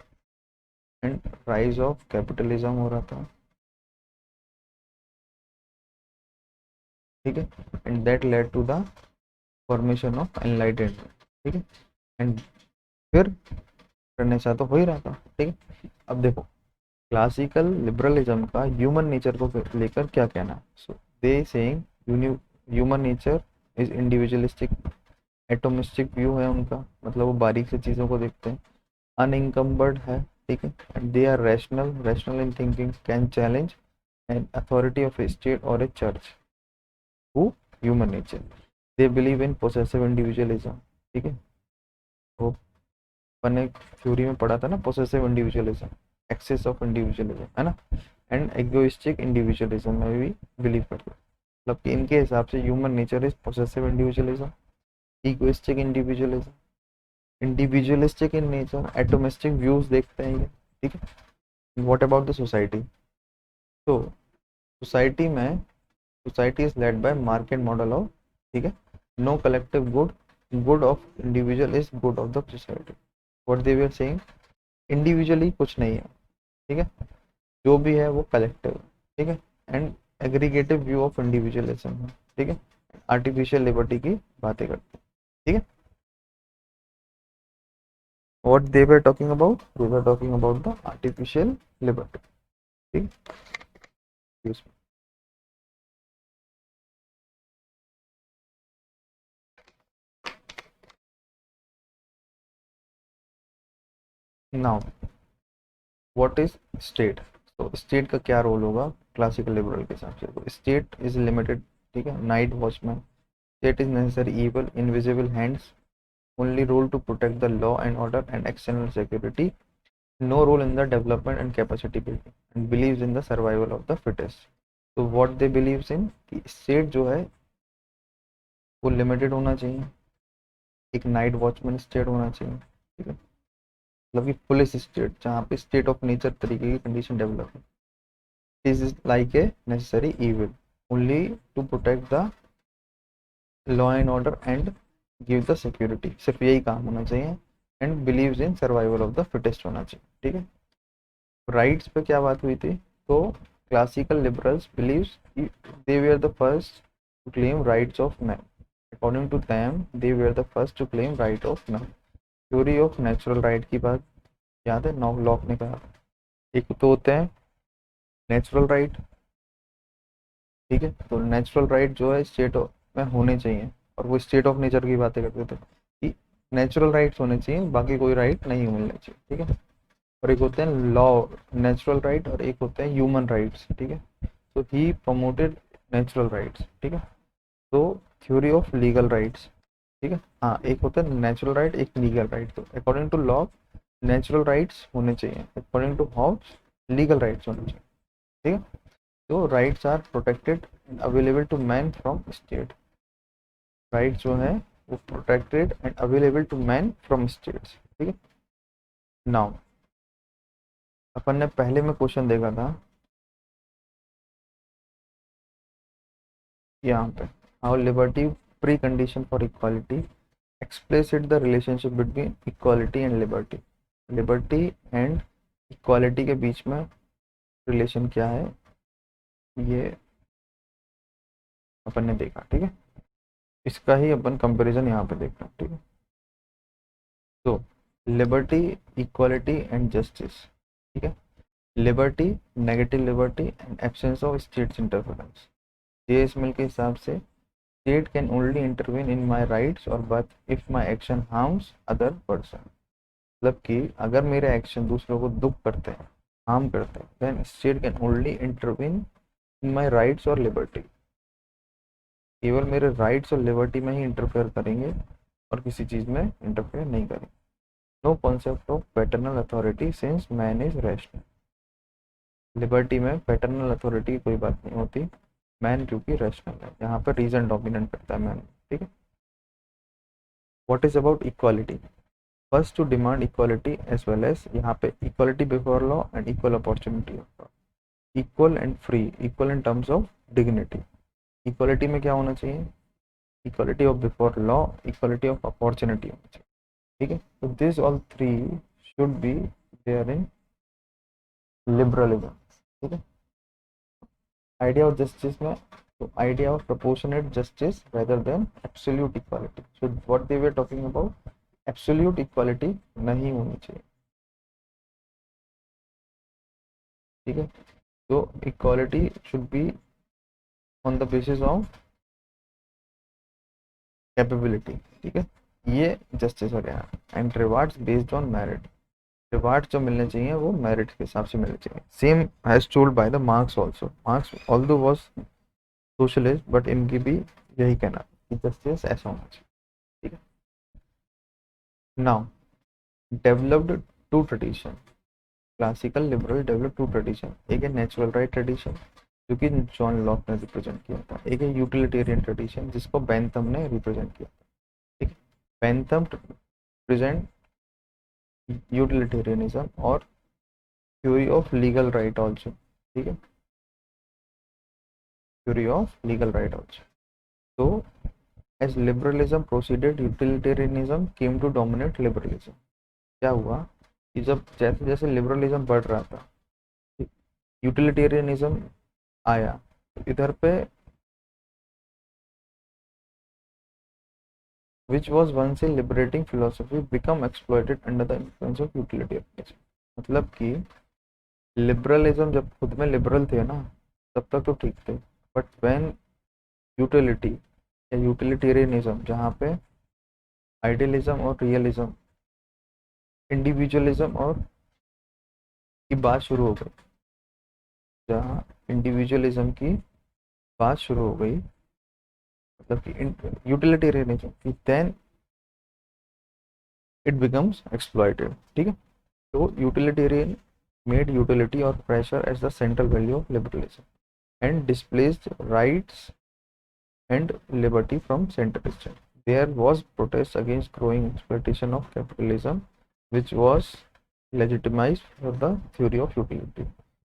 एंड राइज ऑफ कैपिटलिज्म हो रहा था। ठीक है, and that led to the formation of enlightenment. ठीक है, एंड फिर रेनेसां तो हो ही रहा था। ठीक है, अब देखो क्लासिकल लिबरलिज्म का ह्यूमन नेचर को लेकर क्या कहना है। So they saying human nature is individualistic, atomistic view है उनका, मतलब वो बारीक से चीज़ों को देखते हैं, अनइंकम्बर्ड है। ठीक है, and they are rational in thinking, can challenge an authority of a state और a church. Who? Human nature. They believe in possessive individualism. ठीक है, वो अपन ने थ्योरी में पढ़ा था ना, possessive individualism, excess of individualism, है ना। एंड एगोइस्टिक इंडिविजुअलिज्म में भी बिलीव करते हैं। मतलब कि इनके हिसाब से human nature is possessive individualism, egoistic individualism, individualistic in nature, atomistic views देखते हैं ये। ठीक है, व्हाट अबाउट द सोसाइटी? तो society is led by market model of, ठीक है, no collective good, good of individual is good of the society. What they were saying, individually कुछ नहीं है। ठीक है, जो भी है वो कलेक्टिव है। ठीक है, and aggregative view of individualism है। ठीक है, आर्टिफिशियल लिबर्टी की बातें करते हैं। ठीक है, what they were talking about, they were talking about the artificial liberty. ठीक, now what is state? तो स्टेट का क्या रोल होगा क्लासिकल लिबरल के हिसाब से? तो स्टेट इज लिमिटेड, ठीक है, night watchman, state is necessary evil, invisible hands, only role to protect the law and order and external security, no role in the development and capacity building, and believes in the survival of the fittest. तो what they believes in कि state जो है वो limited होना चाहिए, एक night watchman state होना चाहिए। ठीक है, मतलब कि पुलिस स्टेट जहाँ पे स्टेट ऑफ नेचर तरीके की कंडीशन डेवलप है। This is like a necessary evil only to protect the law and order and give the security, सिर्फ यही काम होना चाहिए। And believes in survival of the fittest होना चाहिए। ठीक है, राइट्स पे क्या बात हुई थी? तो classical liberals believes they were the first to claim rights of man. According to them they were the first to claim right of man. Theory of natural right की बात याद है, नॉक लॉक ने कहा। एक तो होते हैं नेचुरल राइट। ठीक है, तो नेचुरल राइट जो है स्टेट में होने चाहिए, और वो स्टेट ऑफ नेचर की बातें करते थे कि नेचुरल राइट्स होने चाहिए, बाकी कोई राइट नहीं मिलना चाहिए। ठीक है, और एक होते हैं लॉ, नेचुरल राइट, और एक होते हैं ह्यूमन राइट्स। ठीक है, तो ही प्रमोटेड नेचुरल राइट्स। ठीक है, तो थ्योरी ऑफ लीगल राइट्स। ठीक है, हाँ, एक होता है नेचुरल राइट, एक लीगल राइट। तो according to law natural rights होने चाहिए, according to house legal rights होने चाहिए। ठीक है, तो rights are protected and available to man from state. Rights जो है वो protected and available to man from states. ठीक है, नाउ अपन ने पहले में क्वेश्चन देखा था यहाँ पे, how liberty pre condition for equality, explicit the relationship between equality and liberty. Liberty and equality के बीच में रिलेशन क्या है, ये अपन ने देखा, ठीक है। इसका ही अपन कंपैरिजन यहाँ पे देख रहे हैं, ठीक है। तो लिबर्टी, इक्वालिटी एंड जस्टिस, ठीक है। Liberty, negative liberty and absence of state's interference. J S Mill के हिसाब से state can only intervene in my rights और but if my action harms other person. मतलब कि अगर मेरे एक्शन दूसरों को दुख करते हैं, हार्म करते हैं, then state can only intervene in my rights और लिबर्टी। केवल मेरे राइट्स और लिबर्टी में ही इंटरफेयर करेंगे और किसी चीज़ में इंटरफेयर नहीं करेंगे। No concept of paternal authority since man is rational. Liberty में पैटर्नल अथॉरिटी की कोई बात नहीं होती, मैन क्योंकि रैशनल है, यहाँ पर रीजन डोमिनेट करता है मैन, ठीक है। What is about equality, first to demand equality as well as, यहाँ पे equality before law and equal opportunity, equal and free, equal in terms of dignity. Equality में क्या होना चाहिए, equality of before law, equality of opportunity होना चाहिए, ठीक है। तो this all three should be there in liberalism, ठीक है। आइडिया ऑफ जस्टिस में, तो idea of proportionate justice rather than absolute equality. So what they were talking about, absolute equality नहीं होनी चाहिए, ठीक है। तो equality should be on the basis of capability, ठीक है। ये जस्टिस हो गया। And rewards based on merit, reward जो मिलने चाहिए वो मेरिट के हिसाब से मिलने चाहिए। Same has told by the marks also, marks although was socialist but इनकी भी यही कहना कि जस्टिस ऐसा होना चाहिए, ठीक है। Now developed two tradition, classical liberal develop two tradition. एक है नेचुरल राइट ट्रेडिशन जो कि जॉन लॉक ने रिप्रेजेंट किया था, एक है यूटिलिटेरियन ट्रेडिशन जिसको बेंथम ने रिप्रेजेंट किया था, ठीक है। बेंथम प्रेजेंट यूटिलिटेरियनिज्म और theory of legal right also, ठीक है, theory of legal right also. तो as liberalism proceeded utilitarianism came to dominate liberalism. क्या हुआ कि जब जैसे जैसे लिबरलिज्म बढ़ रहा था, यूटिलिटेरियनिज्म आया, तो इधर पे which was once a liberating philosophy become exploited under the influence of utilitarianism। मतलब कि लिबरलिज्म जब खुद में लिबरल थे ना, तब तक तो ठीक थे, बट व्हेन यूटिलिटी या यूटिलिटेरियनिज्म, जहाँ पे आइडियलिज्म और रियलिज्म, इंडिविजुअलिज्म और की बात शुरू हो गई, जहाँ इंडिविजुअलिज्म की बात शुरू हो गई, मतलब कि यूटिलिटेरियनिज्म की, देन इट बिकम्स एक्सप्लॉइटेड, ठीक है। तो utilitarian made utility or pressure as the central value of liberalism and displaced rights and liberty from centralism. There was protest against growing exploitation of capitalism, which was legitimized for the theory of utility.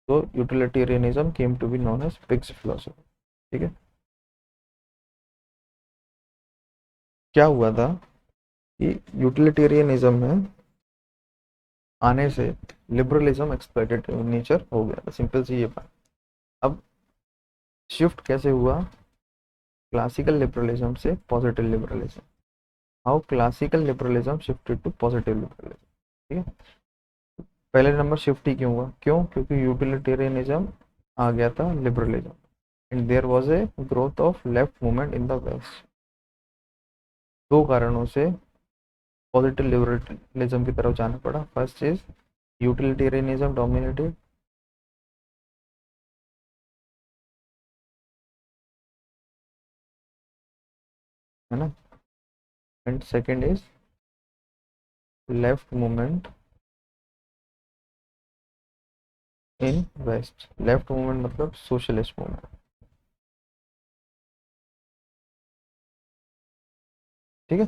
So utilitarianism came to be known as Pick's philosophy, ठीक है। क्या हुआ था कि utilitarianism में आने से liberalism exploitative nature हो गया, सिंपल सी ये बात। अब शिफ्ट कैसे हुआ क्लासिकल लिबरलिज्म से positive liberalism, how classical liberalism shifted to positive liberalism, ठीक है। पहले नंबर शिफ्ट ही क्यों हुआ, क्यों, क्योंकि यूटिलिटेरियनिज्म आ गया था liberalism and there was a growth of left movement in the west. दो कारणों से पॉजिटिव लिबरलिज्म की तरफ जाना पड़ा। फर्स्ट इज यूटिलिटेरियनिज्म डोमिनेटेड, है ना, and second is left movement in west. Left movement मतलब सोशलिस्ट मूवमेंट, ठीक है।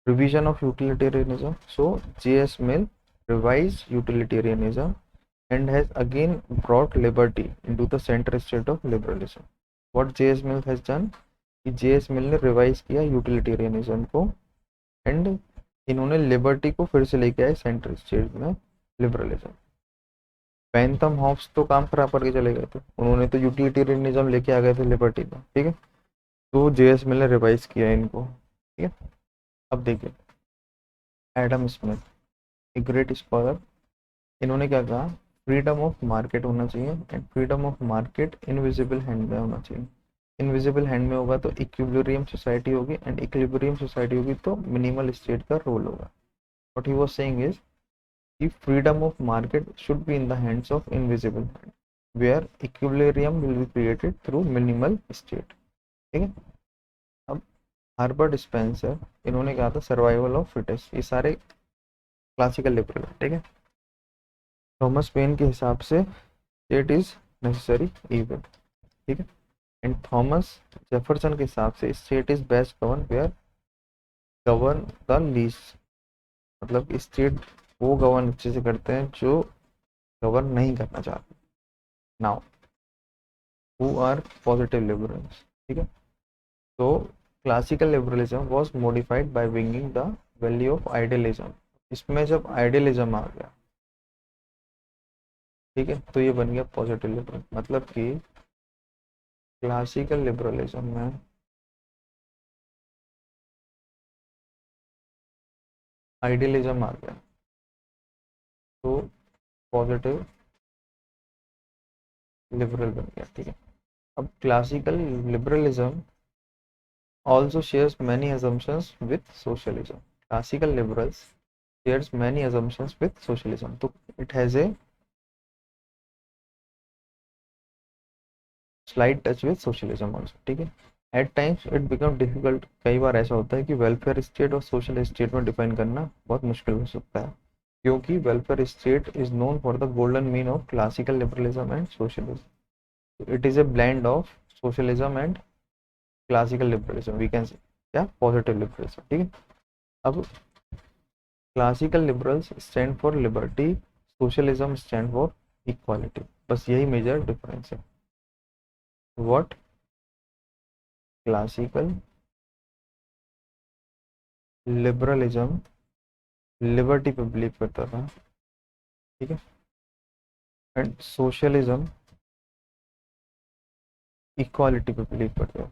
revision of utilitarianism. So J.S. Mill revised utilitarianism and has again brought liberty into the center state of liberalism. What J.S. Mill has done, कि J.S. Mill ने revise किया utilitarianism को and इन्होंने liberty को फिर से लेके आए सेंटर स्टेट में लिबरलिज्म। बेंथम हॉब्स तो काम खराब करके चले गए थे, उन्होंने तो यूटिलिटेरियनिज्म लेके आ गए थे लिबर्टी में, ठीक है। तो J.S. मिल ने रिवाइज किया इनको, ठीक है। अब देखिए Adam Smith, a great scholar, इन्होंने क्या कहा, फ्रीडम ऑफ मार्केट होना चाहिए and freedom of market invisible hand में होना चाहिए। इनविजिबल हैंड में होगा तो इक्विलिब्रियम सोसाइटी होगी एंड इक्विलिब्रियम सोसाइटी होगी तो मिनिमल स्टेट का रोल होगा। What he was saying is कि freedom of market should be in the hands of invisible hand where equilibrium will be created through minimal state, ठीक है। अब हार्बर्ट Spencer, इन्होंने कहा था सर्वाइवल ऑफ फिटेस्ट, ये सारे क्लासिकल लिबरल, ठीक है। थॉमस पेन के हिसाब से स्टेट इज नेसेसरी इविल, ठीक है। एंड थॉमस जेफरसन के हिसाब से state is best govern where govern the least, मतलब स्टेट वो गवर्न अच्छे से करते हैं जो गवर्न नहीं करना चाहते। Now who are positive liberals, ठीक है। तो classical liberalism was modified by bringing the value of idealism, इसमें जब आइडियलिज्म आ गया, ठीक है, तो ये बन गया पॉजिटिव लिबरल। मतलब कि क्लासिकल लिबरलिज्म में आइडियलिज्म आ गया तो पॉजिटिव लिबरल बन गया, ठीक है। अब classical liberalism also shares many assumptions with socialism. Classical liberals shares many assumptions with socialism. So it has a slight touch with socialism also, ठीक है। At times it becomes difficult, कई बार ऐसा होता है कि वेलफेयर स्टेट और social state में define करना बहुत मुश्किल हो सकता है, क्योंकि welfare state is known for the golden mean of classical liberalism and socialism. It is a blend of socialism and classical liberalism, we can say क्या पॉजिटिव लिबरलिज्म, ठीक है। अब classical liberals stand for liberty, socialism stand for equality, बस यही major difference है। What classical liberalism liberty पे believe करता था, ठीक है, एंड सोशलिज्म इक्वालिटी पे बिलीव करता है,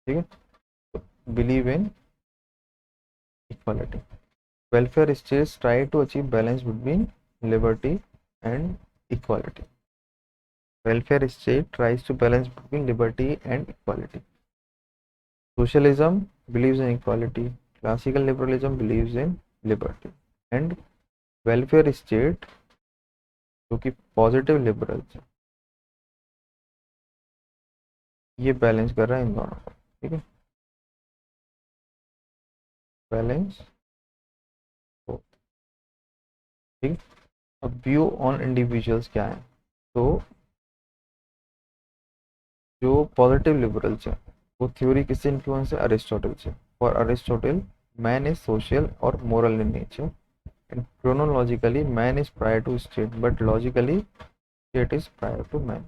ठीक है। Believe in equality. Welfare states try to achieve balance between liberty and equality. Welfare state tries to balance between liberty and equality. Socialism believes in equality. Classical liberalism believes in liberty. And welfare state जो कि positive liberals है, ये balance कर रहा है इन दोनों को, ठीक है, बैलेंस, ठीक। अब व्यू ऑन इंडिविजुअल्स क्या है, तो जो पॉजिटिव लिबरल्स है वो थ्योरी किससे इन्फ्लुएंस है, अरिस्टोटल से। For Aristotle man is social और moral in nature and chronologically man is prior to state but logically state is prior to man.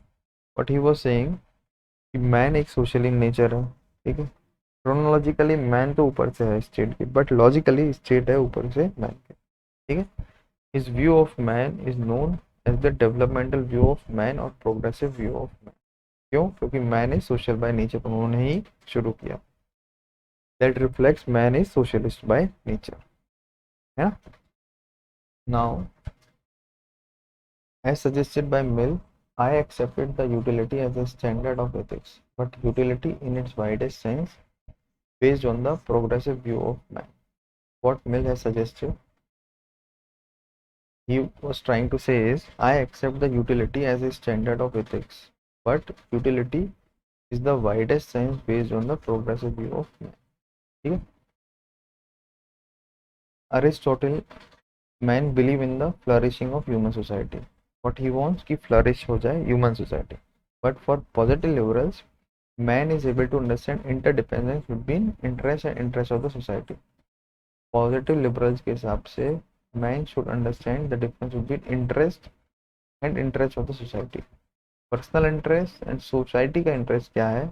But he was saying कि man एक social in nature है, ठीक है, chronologically man तो ऊपर से है स्टेट के, बट लॉजिकली स्टेट है ऊपर से मैन के, ठीक है। His view of man is known as the developmental view of man और प्रोग्रेसिव व्यू ऑफ मैन। क्यों, क्योंकि man is social by nature, उन्होंने ही शुरू किया। That reflects man is socialist by nature, है ना। Now as suggested by Mill, I accepted the utility as a standard of ethics, but utility in its widest sense based on the progressive view of man. What Mill has suggested, he was trying to say is, I accept the utility as a standard of ethics, but utility is the widest sense based on the progressive view of man, ठीक है। Aristotle, man believe in the flourishing of human society, what he wants कि flourish हो जाए human society, but for positive liberals man is able to understand interdependence between interest and interest of the society. Positive liberals के हिसाब से man should understand the difference between interest and interest of the society. Personal interest and society का इंटरेस्ट क्या है,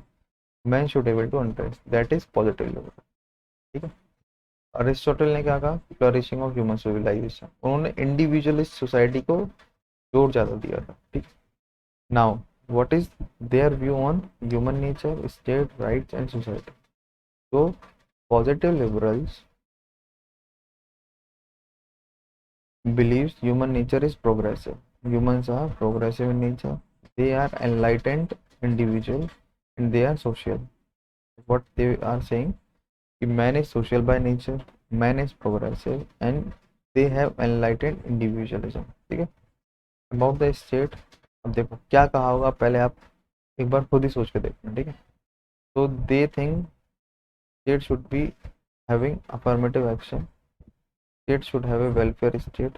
man should able to understand, that is positive liberal. ठीक है। Aristotle ने क्या कहा, फ्लरिशिंग ऑफ ह्यूमन सिविलाइजेशन, उन्होंने इंडिविजुअलिस्ट सोसाइटी को जोर ज्यादा दिया था। ठीक। Now what is their view on human nature, state, rights and society. तो positive liberals believes human nature is progressive. Humans are progressive in nature. They are enlightened individual and they are social. What they are saying, man is social by nature, man is progressive and they have enlightened individualism. ठीक है। About the state, अब देखो क्या कहा होगा, पहले आप एक बार खुद ही सोच के देखना। ठीक है। तो they think state should be having affirmative action, state should have a welfare state।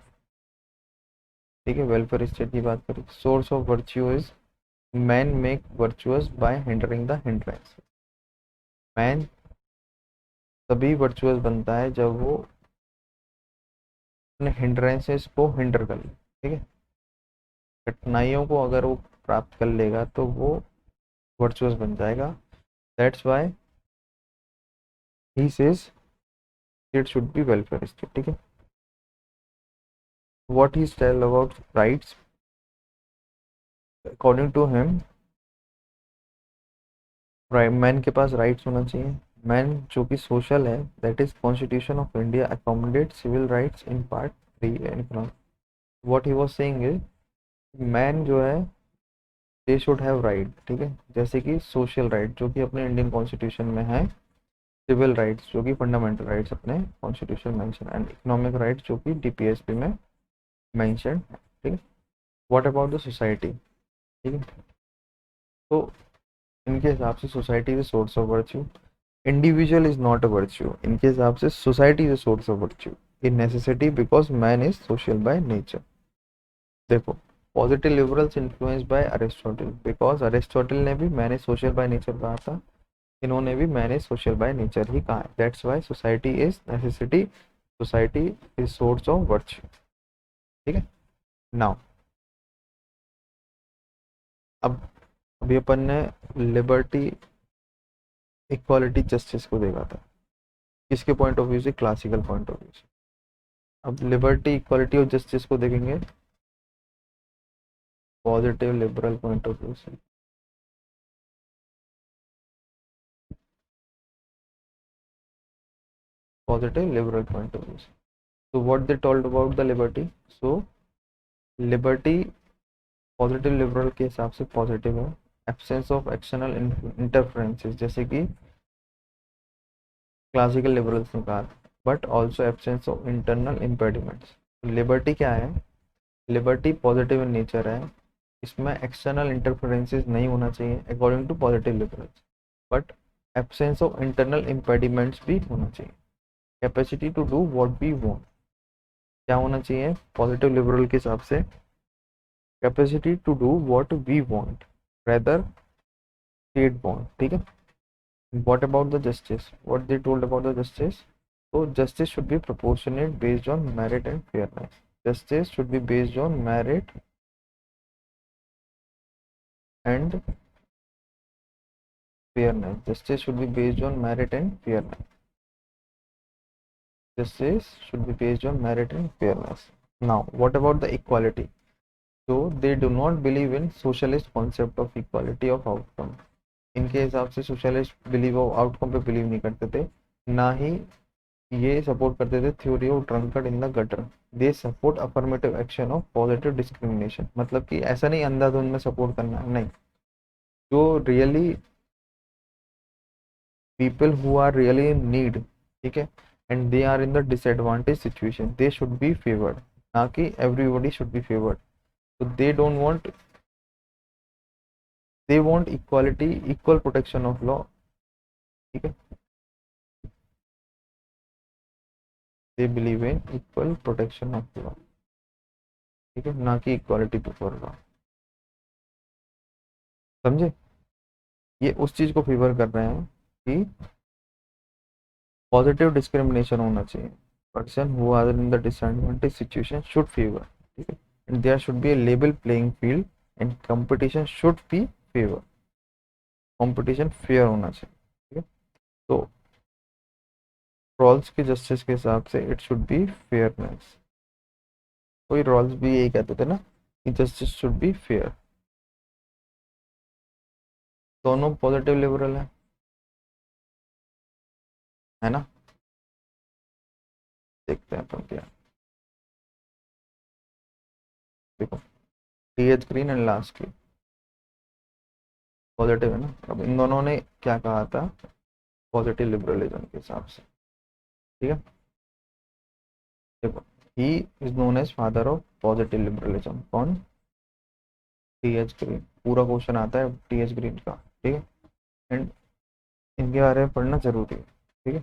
ठीक है, वेलफेयर स्टेट की बात करें। Source of virtue is man make virtuous by hindering the hindrance. Man तभी वर्चुअस बनता है जब वो अपने हिंड्रेंसेस को हिंडर कर ले। ठीक है, कठिनाइयों को अगर वो प्राप्त कर लेगा तो वो वर्चुअस बन जाएगा। That's why he says it should be welfare state. ठीक है। What he tell about rights, according to him man के पास राइट्स होना चाहिए। मैन जो कि सोशल है, that is constitution of India accommodate civil rights in part 3 and economic. What he was saying is man जो है दे शुड हैव राइट। ठीक है, जैसे कि सोशल राइट जो कि अपने इंडियन कॉन्स्टिट्यूशन में है, सिविल राइट्स जो कि फंडामेंटल राइट्स अपने constitution mention, and economic rights जो कि डीपीएसपी में मेंशन है। ठीक है। What about the society. ठीक है। तो इनके हिसाब से society is source of virtue, individual is not a virtue. इनके हिसाब से society is a source of virtue in necessity because man is social by nature. देखो positive liberals influence by Aristotle, because Aristotle ने भी man is social by nature कहा था, इन्होंने भी man is social by nature ही कहा है। That's why society is necessity, society is source of virtue. ठीक है। नाउ अब अभी अपन ने लिबर्टी, इक्वालिटी, जस्टिस को देखा था किसके पॉइंट ऑफ व्यू से, क्लासिकल पॉइंट ऑफ व्यू से। अब लिबर्टी, इक्वालिटी और जस्टिस को देखेंगे positive liberal point of view से। Positive liberal point of view से, so what they told about the liberty, so liberty positive liberal के हिसाब से पॉजिटिव है, एब्सेंस ऑफ एक्सटर्नल इंटरफेरेंसेस जैसे कि क्लासिकल लिबरल्स ने कहा, but also absence of internal impediments. Liberty क्या है, लिबर्टी पॉजिटिव इन नेचर है, इसमें एक्सटर्नल इंटरफेरेंसेस नहीं होना चाहिए according to positive liberals, but absence of internal impediments भी होना चाहिए। Capacity to do what we want, क्या होना चाहिए पॉजिटिव लिबरल के हिसाब से, capacity to do what we want rather state want. ठीक है। What about the justice, what they told about the justice, तो justice should be proportionate based on merit and fairness. Justice should be based on merit and fairness. Justice should be based on merit and fairness. Justice should be based on merit and fairness. Now, what about the equality? So they do not believe in socialist concept of equality of outcome. इनके हिसाब से socialist believe of outcome पे believe नहीं करते थे, ना ही ये support करते थे theory of drunkard in the gutter. They support affirmative action of positive discrimination, मतलब कि ऐसा नहीं अंधाधुंध में सपोर्ट करना, नहीं, जो really people who are really in need, ठीक है, and they are in the disadvantaged situation, they should be favored, ना कि everybody should be favored। so they don't want, they want equality, equal protection of law। ठीक है, they believe in equal protection of law। ठीक है, ना कि equality before law। समझे। ये उस चीज को फेवर कर रहे हैं कि पॉजिटिव डिस्क्रिमिनेशन होना चाहिए, person who are in the disadvantage situation should favour, ठीक है, and there should be a level playing field and competition should be favour, competition fair होना चाहिए, ठीक है। तो रॉल्स के जस्टिस के हिसाब से इट शुड बी फेयरनेस, कोई रॉल्स भी यही कहते थे ना कि जस्टिस शुड बी फेयर। दोनों पॉजिटिव लिबरल है ना। देखते हैं अपन क्या, देखो टीएच ग्रीन एंड लास्ट की पॉजिटिव है ना। अब इन दोनों ने क्या कहा था पॉजिटिव लिबरलिज्म के हिसाब से, ठीक है। देखो he is known as father of positive liberalism, कौन, टीएच ग्रीन। पूरा क्वेश्चन आता है टीएच ग्रीन का, ठीक है, एंड इनके बारे में पढ़ना जरूरी है, ठीक है।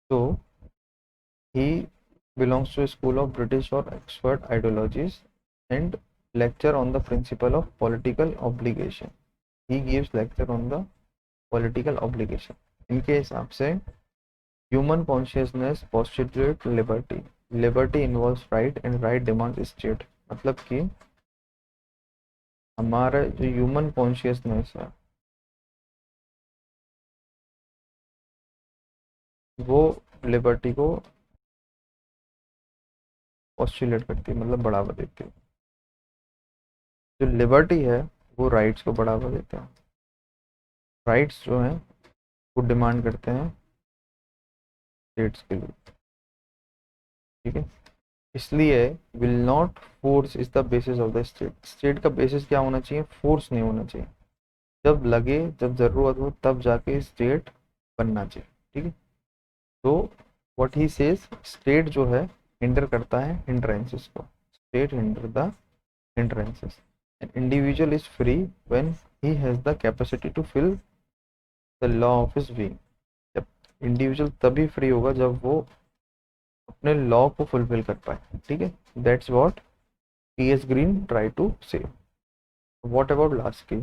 तो he belongs to a school of British or Oxford ideologies and lecture on the principle of political obligation. He gives lecture on the political obligation. इनके हिसाब से human consciousness postulates liberty. Liberty involves right and right demands state. मतलब कि हमारा जो human consciousness है वो liberty को पोस्टुलेट करती है, मतलब बढ़ावा देती है। जो लिबर्टी है वो राइट्स को बढ़ावा देता है, राइट्स जो हैं वो डिमांड करते हैं स्टेट्स के लिए, ठीक है। इसलिए will not force is the basis of the state, state का बेसिस क्या होना चाहिए, फोर्स नहीं होना चाहिए, जब लगे जब जरूरत हो तब जाके स्टेट बनना चाहिए, ठीक है। तो व्हाट ही सेज, स्टेट जो है हिंडर करता है हिंड्रेंसेस को, state hinder the hindrances, an individual is free when he has the capacity to fill the law of his being, जब इंडिविजुअल तभी फ्री होगा जब वो अपने लॉ को फुलफिल कर पाए, ठीक है। That's what T S Green try to say. What about Laski,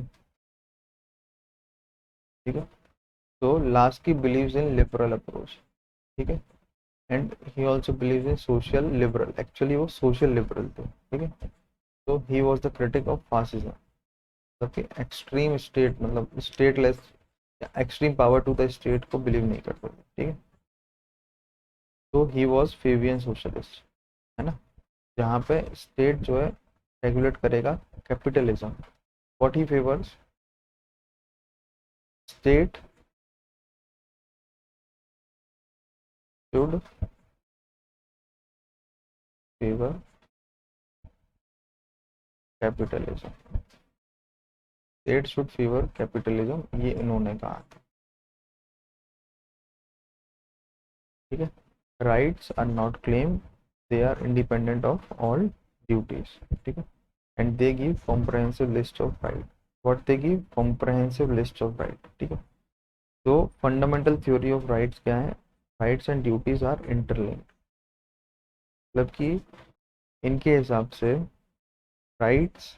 ठीक है। तो Laski believes in liberal approach, ठीक है, and he also believes in social liberal, actually वो सोशल लिबरल थे, ठीक है। तो he was the critic of fascism, मतलब कि एक्सट्रीम स्टेट, मतलब stateless, extreme power to the state को बिलीव नहीं करते थे, ठीक है। तो ही वाज फेवियन सोशलिस्ट, है ना, जहाँ पे स्टेट जो है रेगुलेट करेगा capitalism. What he favours, state should favour capitalism, state should favour capitalism, ये इन्होंने कहा था, ठीक है। Rights are not claim, they are independent of all duties, ठीक है, and they give comprehensive list of right, what they give comprehensive list of right, ठीक है। तो फंडामेंटल थ्योरी ऑफ राइट्स क्या है, rights and duties are interlinked, मतलब कि इनके हिसाब से राइट्स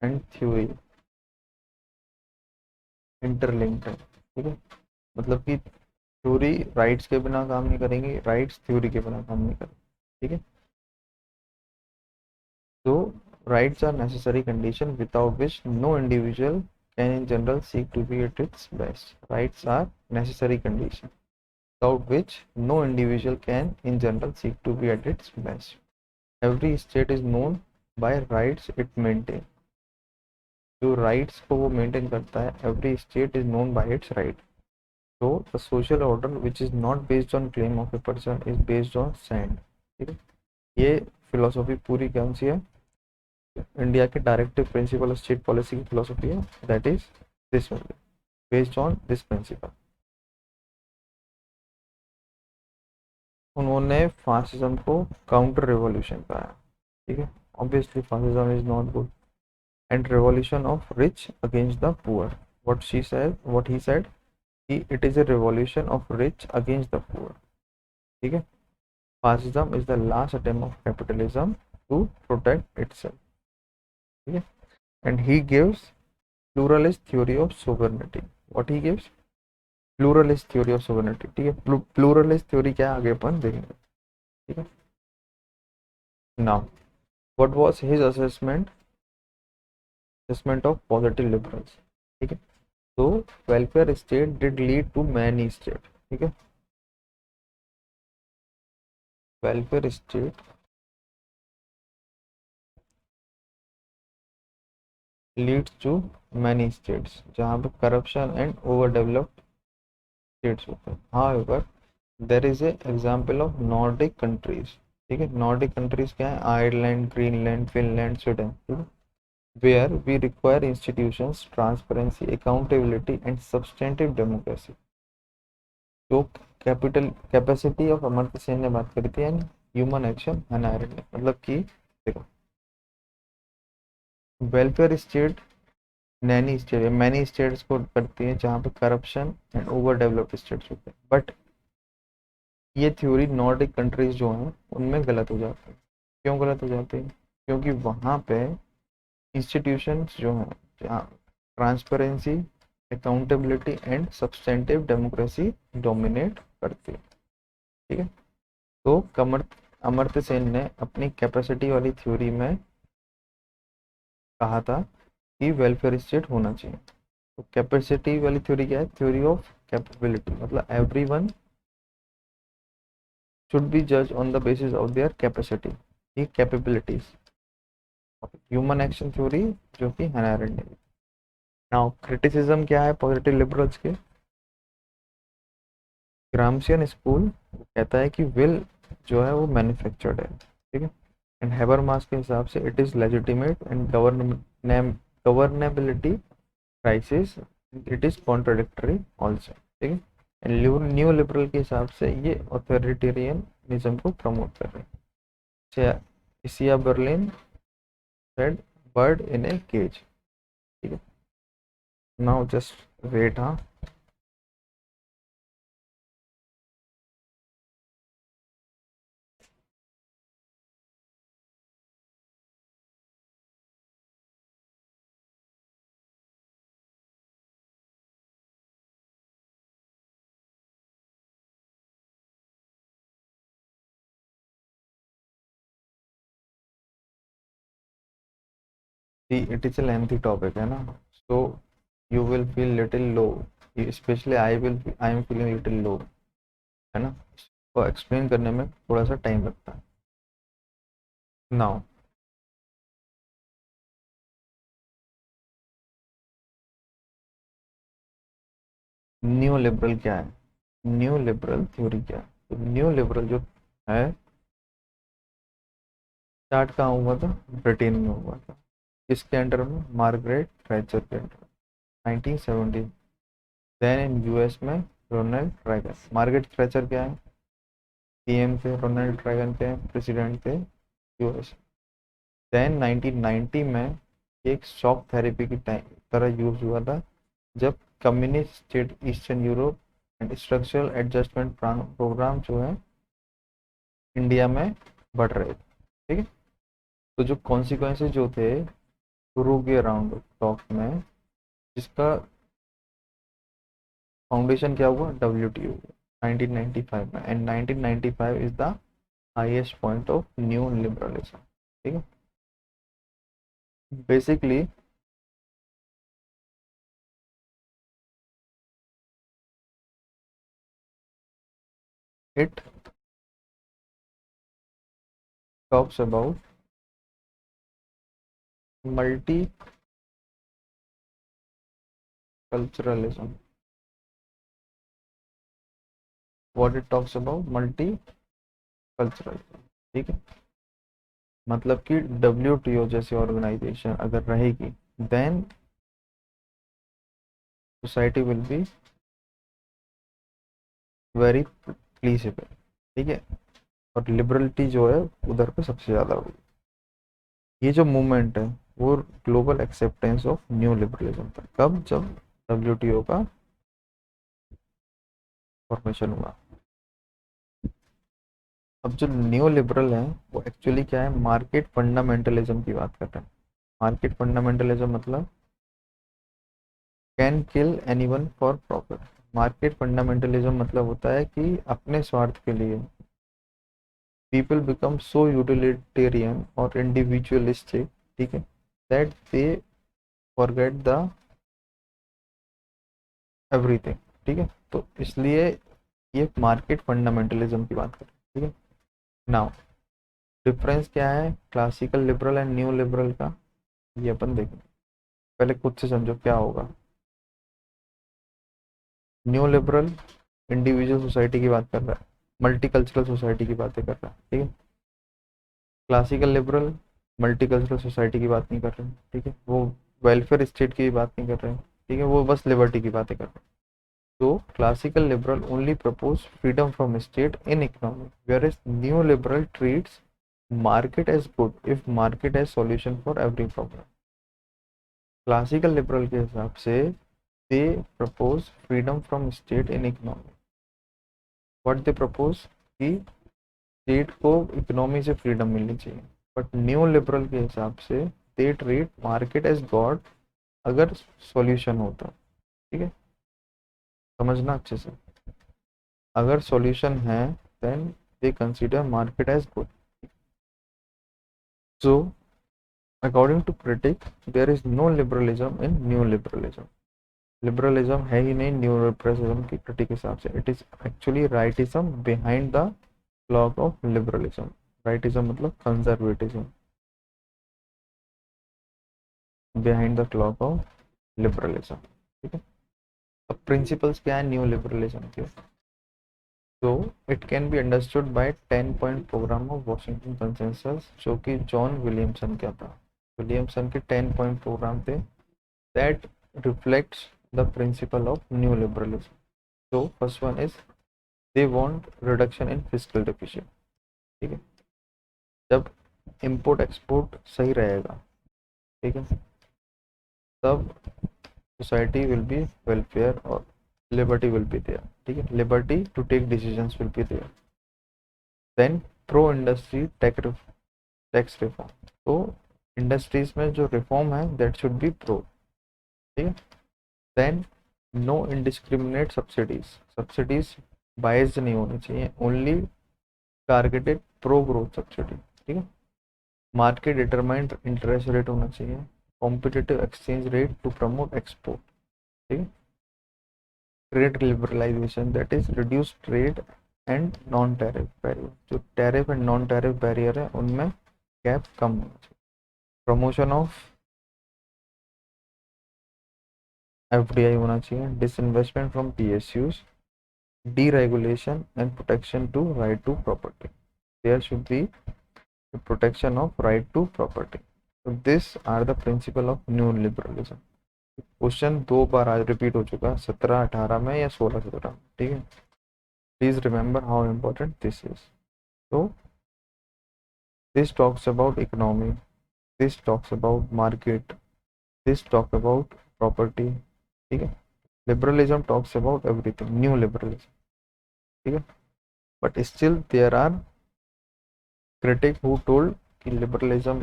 एंड थ्योरी इंटरलिंक्ड है, ठीक है। मतलब कि थ्योरी राइट्स के बिना काम नहीं करेंगी, राइट्स थ्योरी के बिना काम नहीं करेंगे, ठीक है। तो rights are necessary condition without which no individual can in general seek to be at its best, rights are necessary condition without which no individual can in general seek to be at its best. Every state is known by rights it maintain, जो rights को वो maintain करता है, every state is known by its right. So the social order which is not based on claim of a person is based on sand, ठीक है। ये philosophy पूरी कौन सी है, इंडिया के directive principle of state policy की philosophy है, that is this only, based on this principle. उन्होंने फासिज्म को काउंटर रिवॉल्यूशन कहा है, ठीक है। Obviously fascism is not good, and revolution of rich against the poor, what he said कि it is a revolution of rich against the poor, ठीक है। Fascism is the last attempt of capitalism to protect itself, ठीक है। and he gives pluralist theory of sovereignty. What he gives? Pluralist theory of sovereignty. ठीक है, pluralist theory क्या है आगे अपन देखेंगे. ठीक है. Now what was his assessment of positive liberals? ठीक है. तो welfare state did lead to many state. ठीक है. welfare state leads to many states जहाँ पे corruption and overdeveloped states होते हैं. However, there is a example of Nordic countries. ठीक है. Nordic countries क्या है? Ireland, Greenland, Finland, Sweden. ठीक है. Where we require institutions, transparency, accountability and substantive democracy. जो capital capacity of Amartya Sen ने बात करी थी and human action and iron, मतलब कि देखो welfare state Naini state many states को करती है जहाँ पे corruption and over developed states होते हैं. बट ये थ्योरी नॉर्डिक कंट्रीज जो हैं उनमें गलत हो जाती है. क्यों गलत हो जाती है? क्योंकि वहाँ पे इंस्टीट्यूशंस जो हैं जहाँ transparency, accountability and substantive democracy dominate करती है. ठीक है. तो अमर्त्य सेन ने अपनी कैपेसिटी वाली थ्योरी में कहा था कि वेलफेयर स्टेट होना चाहिए. तो कैपेसिटी वाली थ्योरी क्या है? थ्योरी ऑफ कैपेबिलिटी, मतलब एवरीवन शुड बी जज on the basis of their capacity, ये कैपेबिलिटीज. ह्यूमन एक्शन थ्योरी जो कि हैना एरेंट ने. नाउ क्रिटिसिज्म क्या है पॉजिटिव लिबरल्स के? ग्रामशियन स्कूल कहता है कि विल जो है वो मैन्युफैक्चर्ड है. ठीक है. एंड हैबरमास के हिसाब से it is legitimate and governability crisis, it is contradictory also. ठीक है. एंड न्यू लिबरल के हिसाब से ये ऑथोरिटेरियनिज्म को प्रमोट कर रहे हैं. Isaiah Berlin said bird in a cage. ठीक है. Now just wait. हाँ, it is a lengthy topic है ना, so you will feel little low, especially I am feeling little low, है ना. तो एक्सप्लेन करने में थोड़ा सा टाइम लगता है. नाउ न्यू लिबरल क्या है? न्यू लिबरल थ्योरी क्या है? तो न्यू लिबरल जो है स्टार्ट कहाँ हुआ था? ब्रिटेन में हुआ था. किसके अंडर में? मार्गरेट थैचर के अंडर, 1970. देन इन यूएस में रोनाल्ड रेगन. मार्गरेट थैचर क्या है? पीएम थे. रोनाल्ड रेगन के प्रेसिडेंट थे यूएस. देन 1990 में एक शॉक थेरेपी की तरह यूज हुआ था जब communist state eastern Europe and structural adjustment programme जो है इंडिया में बढ़ रहे थे. ठीक है. तो जो कॉन्सिक्वेंसेज जो थे शुरू के राउंड टॉक में, जिसका फाउंडेशन क्या हुआ? WTO 1995 में. And 1995 is the highest point of new liberalism. ठीक है. Basically it talks about multiculturalism. What it talks about? Multiculturalism. ठीक है. मतलब कि WTO जैसी ऑर्गेनाइजेशन अगर रहेगी then society will be very pleasable. ठीक है. और लिबरलिटी जो है उधर पे सबसे ज़्यादा होगी. ये जो मूवमेंट है वो global acceptance of new liberalism था. कब? जब WTO का फॉर्मेशन हुआ. अब जो न्यू लिबरल है वो एक्चुअली क्या है? मार्केट फंडामेंटलिज्म की बात कर रहे हैं. मार्केट फंडामेंटलिज्म मतलब can kill anyone for profit. Market fundamentalism मतलब होता है कि अपने स्वार्थ के लिए पीपल बिकम सो यूटिलिटेरियन और इंडिविजुअलिस्टिक, ठीक है, that they forget the everything, ठीक है। तो इसलिए ये मार्केट फंडामेंटलिज्म की बात करें, ठीक है। नाउ डिफरेंस क्या है classical liberal and new liberal का, ये अपन देखें। पहले खुद से समझो क्या होगा। न्यू लिबरल इंडिविजुअल सोसाइटी की बात कर रहा है, मल्टीकल्चरल सोसाइटी की बातें कर रहा है, ठीक है। क्लासिकल लिबरल मल्टीकल्चरल सोसाइटी की बात नहीं कर रहे हैं, ठीक है, वो वेलफेयर स्टेट की बात नहीं कर रहे हैं, ठीक है, वो बस लिबर्टी की बातें कर रहे हैं। तो classical liberal only propose freedom from state in economy, whereas new liberal treats market as good if market as solution for every problem। Classical liberal के हिसाब से they propose freedom from state in economy. What they propose कि state को economy से freedom मिलनी चाहिए। But new liberal के हिसाब से they treat market as god अगर सॉल्यूशन होता, ठीक है, समझना अच्छे से। अगर सॉल्यूशन है then they consider market as good. So according to critic there is no liberalism in new liberalism. Liberalism है ही नहीं न्यू लिबरलिज्म की क्रिटिक के हिसाब से। It is actually rightism behind the clock of liberalism. Rightism मतलब conservatism behind the clock of liberalism, ठीक है। अब प्रिंसिपल्स क्या है न्यू लिबरलिज्म के। तो it can be understood by 10 point programme of Washington consensus, जो कि जॉन विलियमसन का था। विलियमसन के 10 पॉइंट प्रोग्राम थे that reflects the principle of new liberalism. तो first one is they want reduction in fiscal deficit, ठीक है। जब इंपोर्ट एक्सपोर्ट सही रहेगा, ठीक है, तब सोसाइटी विल बी वेलफेयर और लिबर्टी विल बी देयर, ठीक है, liberty to take decisions will be there. Then pro industry tax reform. तो इंडस्ट्रीज में जो रिफॉर्म है दैट शुड बी प्रो, ठीक है। Then no indiscriminate subsidies. Subsidies biased नहीं होनी चाहिए, only targeted pro growth subsidy, ठीक है। मार्केट डिटरमाइंड इंटरेस्ट रेट होना चाहिए। Competitive exchange rate to promote export, ठीक है। Trade liberalisation that is reduce trade and non tariff barrier. जो tariff and non tariff barrier है उनमें गैप कम होना चाहिए। प्रमोशन ऑफ एफडीआई होना चाहिए। Disinvestment from PSUs, deregulation and protection to right to property. There should be the protection of right to property. So these are the principle of new liberalism। Question दो बार आज repeat हो चुका है, 17-18 में या 16-17 में, ठीक है। Please remember how important this is. तो this talks about economy, this talks about market, this talk about property, ठीक है। Liberalism talks about everything, new liberalism, ठीक है। But still there are critic who told कि liberalism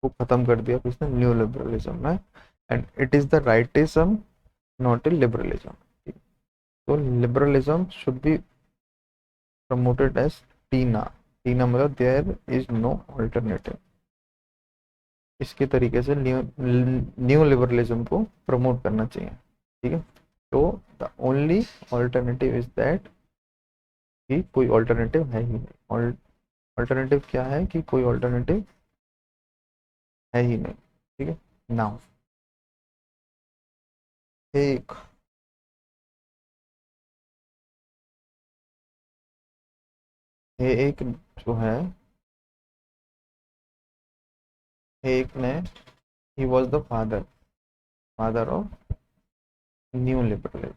को खत्म कर दिया किसने, न्यू लिबरलिज्म में, and it is the rightism not a liberalism. तो liberalism should be promoted as TINA. TINA मतलब देयर इज नो अल्टरनेटिव। इसके तरीके से न्यू लिबरलिज्म को प्रमोट करना चाहिए, ठीक है। तो the only alternative is that कि कोई ऑल्टरनेटिव है ही नहीं। ऑल्टरनेटिव क्या है कि कोई ऑल्टरनेटिव है ही नहीं, ठीक है। नाउ एक एक जो है एक ने he was the father of new liberalism.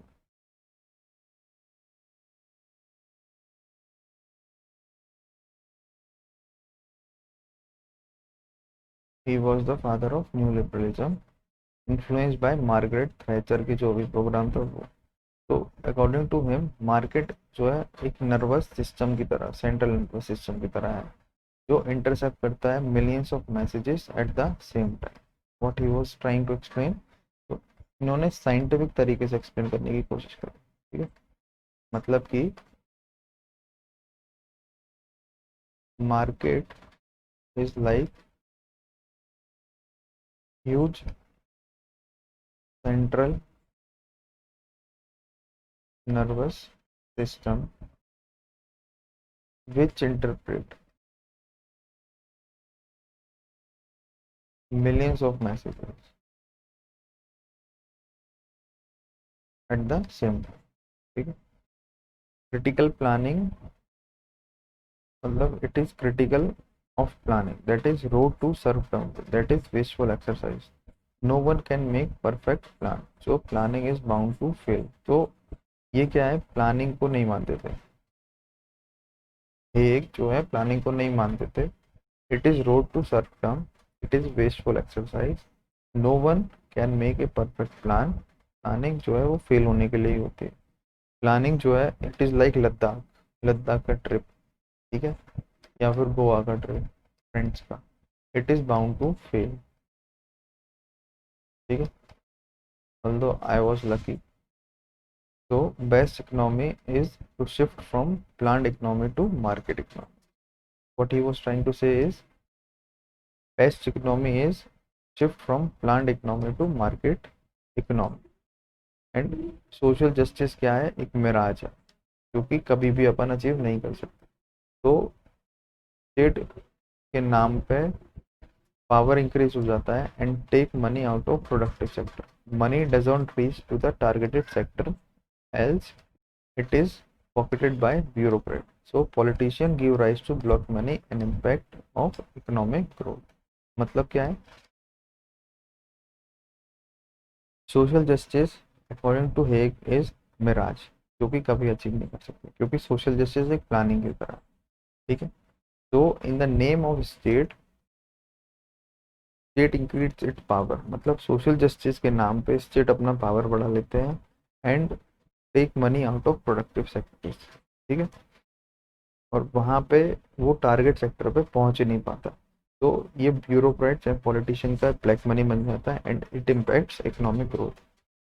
He was the father of new liberalism, influenced by Margaret Thatcher की जो भी प्रोग्राम था वो। तो अकॉर्डिंग टू हिम मार्केट जो है एक नर्वस सिस्टम की तरह, सेंट्रल नर्वस सिस्टम की तरह है, जो इंटरसेप्ट करता है millions of messages at the same time. What he was trying to explain. तो इन्होंने साइंटिफिक तरीके से एक्सप्लेन करने की कोशिश करी, ठीक है। मतलब कि market is like huge central nervous system which interpret millions of messages at the same time, ठीक है। क्रिटिकल प्लानिंग मतलब it is critical of planning that is road to serfdom that is wasteful exercise. No one can make perfect plan so planning is bound to fail. तो ये क्या है, planning को नहीं मानते थे, एक जो है प्लानिंग को नहीं मानते थे। It is road to serfdom, it is wasteful exercise, no one can make a perfect plan. Planning जो है वो फेल होने के लिए ही होती है। प्लानिंग जो है it is like Ladakh, Ladakh का ट्रिप, ठीक है, या फिर गोवा का ट्रिप फ्रेंड्स का, it is bound to fail, ठीक है। Although I was lucky. तो best economy is to shift from planned economy to market economy. what he was trying to say is best economy is shift from planned economy to market economy। And social justice क्या है, एक मिराज है जो कि कभी भी अपन achieve नहीं कर सकते। तो स्टेट के नाम पे पावर इंक्रीज हो जाता है and take money out of productive sector. Money doesn't reach to the targeted sector else it is pocketed by bureaucrat, so politician give rise to block money and impact of economic growth। मतलब क्या है, social justice according to Hayek is mirage, जो कि कभी achieve नहीं कर सकते क्योंकि सोशल जस्टिस एक प्लानिंग की तरह, ठीक है। तो in the name of state, state increase it power, मतलब सोशल जस्टिस के नाम पे स्टेट अपना पावर बढ़ा लेते हैं and take money out of productive sectors, ठीक है। और वहाँ पे वो टारगेट सेक्टर पे पहुंच ही नहीं पाता। तो ये ब्यूरोक्रेट्स एंड पॉलिटिशियन का ब्लैक मनी बन जाता है and it impacts economic growth.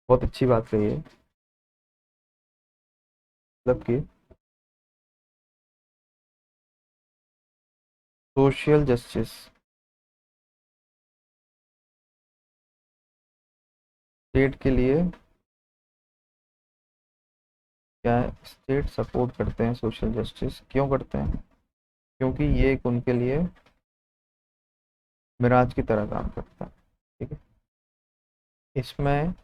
बहुत अच्छी बात कही है, मतलब कि सोशल जस्टिस स्टेट के लिए क्या है, स्टेट सपोर्ट करते हैं सोशल जस्टिस, क्यों करते हैं, क्योंकि ये एक उनके लिए मिराज की तरह काम करता है, ठीक है। इसमें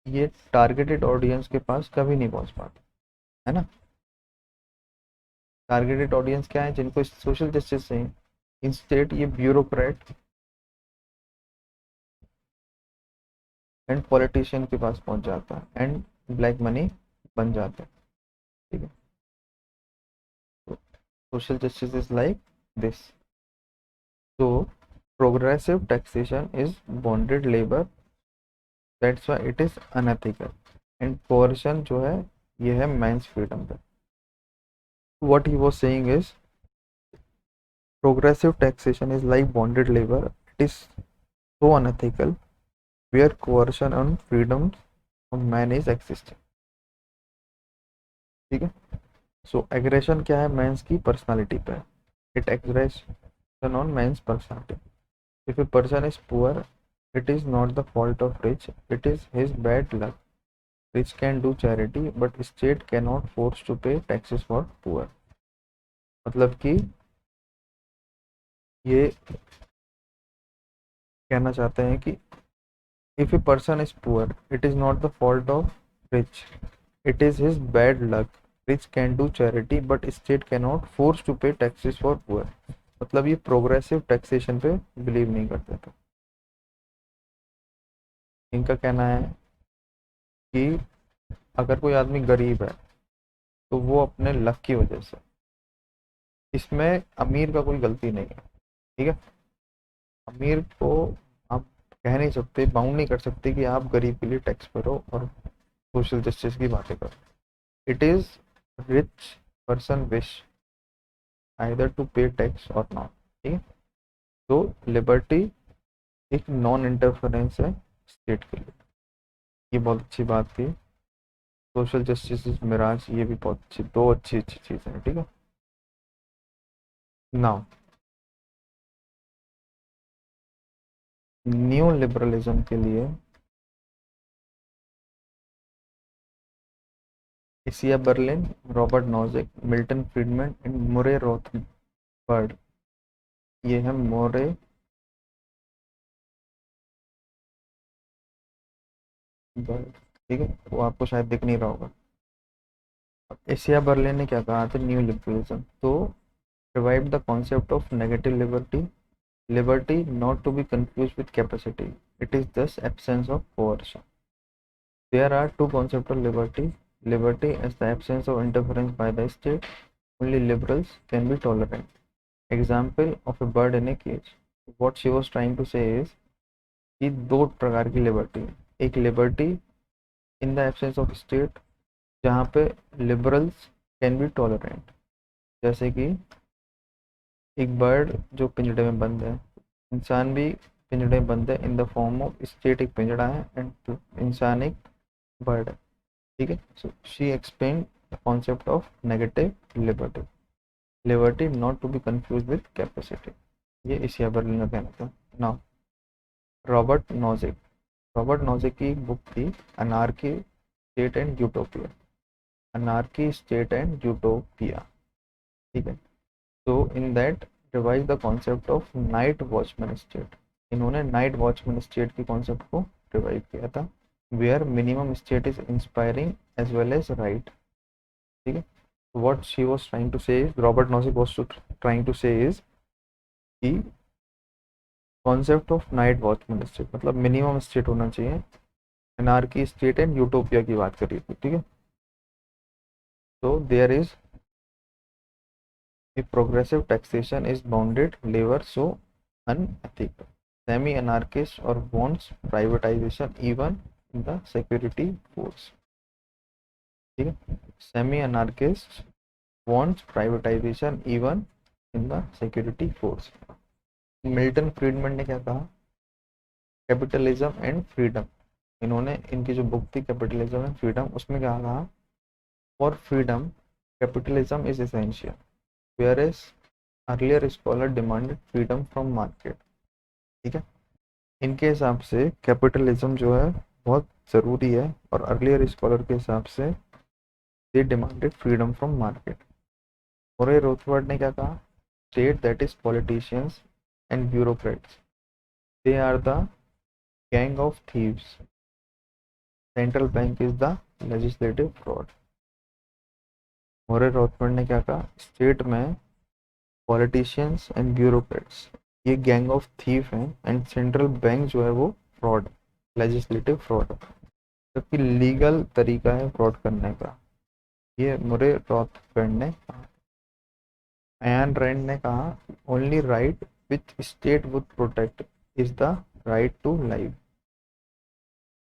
ये टारगेटेड ऑडियंस के पास कभी नहीं पहुंच पाता, है ना। टारगेटेड ऑडियंस क्या है, जिनको सोशल जस्टिस चाहिए, इंस्टेड ये ब्यूरोक्रेट एंड पॉलिटिशियन के पास पहुंच जाता है एंड ब्लैक मनी बन जाता है, ठीक है। तो social justice is like this. तो progressive taxation is bonded labour, that's why it is unethical and coercion जो है ये है मेंस फ्रीडम पे। What he was saying is progressive taxation is like bonded labor, it is so unethical where coercion on freedom of man is existing, ठीक है। सो aggression क्या है, men's की पर्सनालिटी पे, it aggression on man's personality. If a person is poor it is not the fault of rich, it is his bad luck। Rich can do charity but state cannot force to pay taxes for poor। मतलब कि ये कहना चाहते हैं कि if a person is poor it is not the fault of rich, it is his bad luck। Rich can do charity but state cannot force to pay taxes for poor। मतलब ये progressive taxation पे believe नहीं करते थे। इनका कहना है कि अगर कोई आदमी गरीब है तो वो अपने लक की वजह से, इसमें अमीर का कोई गलती नहीं है, ठीक है। अमीर को आप कह नहीं सकते, बाउंड नहीं कर सकते कि आप गरीब के लिए टैक्स भरो और सोशल जस्टिस की बातें करो। It is rich person wish either to pay tax और नॉट, ठीक है। तो लिबर्टी एक नॉन इंटरफेरेंस है स्टेट के लिए, ये बहुत अच्छी बात थी। सोशल जस्टिस इज मिराज, ये भी बहुत अच्छी, दो अच्छी अच्छी चीज़ें हैं, ठीक है। नाउ न्यू लिबरलिज्म के लिए Isaiah Berlin, Robert Nozick, Milton Friedman and Murray Rothbard. ये है मोरे, बर्ड, ठीक है, वो आपको शायद दिख नहीं रहा होगा। अब एशिया बर्लिन ने क्या कहा था, न्यू लिबरलिज्म तो revive the concept of negative liberty, liberty not to be confused with capacity. It is thus absence of coercion. There are two concepts of liberty. Liberty as the absence of interference by the state. Only liberals can be tolerant. Example of a bird in a cage. What she was trying to say is कि दो प्रकार की liberty है। एक liberty in the absence of state, जहाँ पे liberals can be tolerant, जैसे कि एक बर्ड जो पिंजड़े में बंद है, इंसान भी पिंजड़े में बंद है, in the form of state एक पिंजड़ा है एंड इंसान एक बर्ड है, ठीक है। So she explain the concept of negative liberty, liberty not to be confuse with capacity, ये इसिया बर्लिन का कहना था। Now Robert Nozick, Robert Nozick की एक बुक थी anarchy state and utopia, anarchy state and utopia, ठीक है। तो in that revise the concept of night watchman state, इन्होंने नाइट वॉचमैन स्टेट के कॉन्सेप्ट को रिवाइव किया था, where minimum state is inspiring as well as right, ठीक है। What she was trying to say, Robert Nozick was trying to say is कि concept of night watchman state मतलब minimum state होना चाहिए, एनार्की स्टेट एंड यूटोपिया की बात करी थी, ठीक है। तो there is a progressive taxation is bounded labor so unethical. Semi-anarchist or wants privatization even in the security force. ठीक है, semi anarchist wants privatization even in the security force. Milton Friedman ने क्या कहा, कैपिटलिज्म एंड फ्रीडम, इन्होंने इनकी जो book थी capitalism and freedom, उसमें क्या कहा, for freedom capitalism is essential, whereas earlier scholar demanded freedom from market, ठीक है। इनके हिसाब से कैपिटलिज्म जो है बहुत ज़रूरी है और अर्लियर स्कॉलर के हिसाब से they demanded freedom from market. और ये रोथबर्ड ने क्या कहा, state that is politicians and bureaucrats, they are the gang of thieves, central bank is the legislative fraud. Murray Rothbard ने क्या कहा, स्टेट में पॉलिटिशियंस एंड ब्यूरोक्रेट्स ये गैंग ऑफ थीफ हैं एंड सेंट्रल बैंक जो है वो फ्रॉड, लेजिस्लेटिव फ्रॉड, जबकि लीगल तरीका है फ्रॉड करने का, ये मुरे रॉथबर्ड ने कहा। एन रैंड ने कहा, only right which state would protect is the right to life,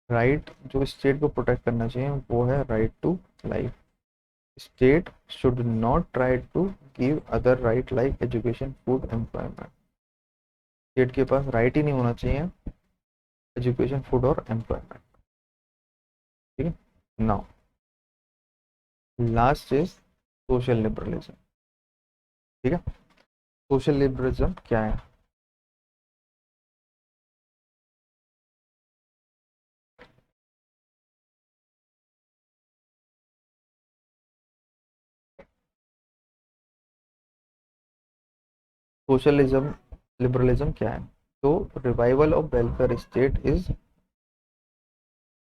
right जो स्टेट को प्रोटेक्ट करना चाहिए वो है right to life. State should not try to give other right like education, food, employment, state के पास राइट ही नहीं होना चाहिए एजुकेशन, फूड और एम्प्लॉयमेंट, ठीक है। Now last is social liberalism, ठीक है। सोशल लिबरलिज्म क्या है, सोशलिज्म लिबरलिज्म क्या है, तो revival of welfare state is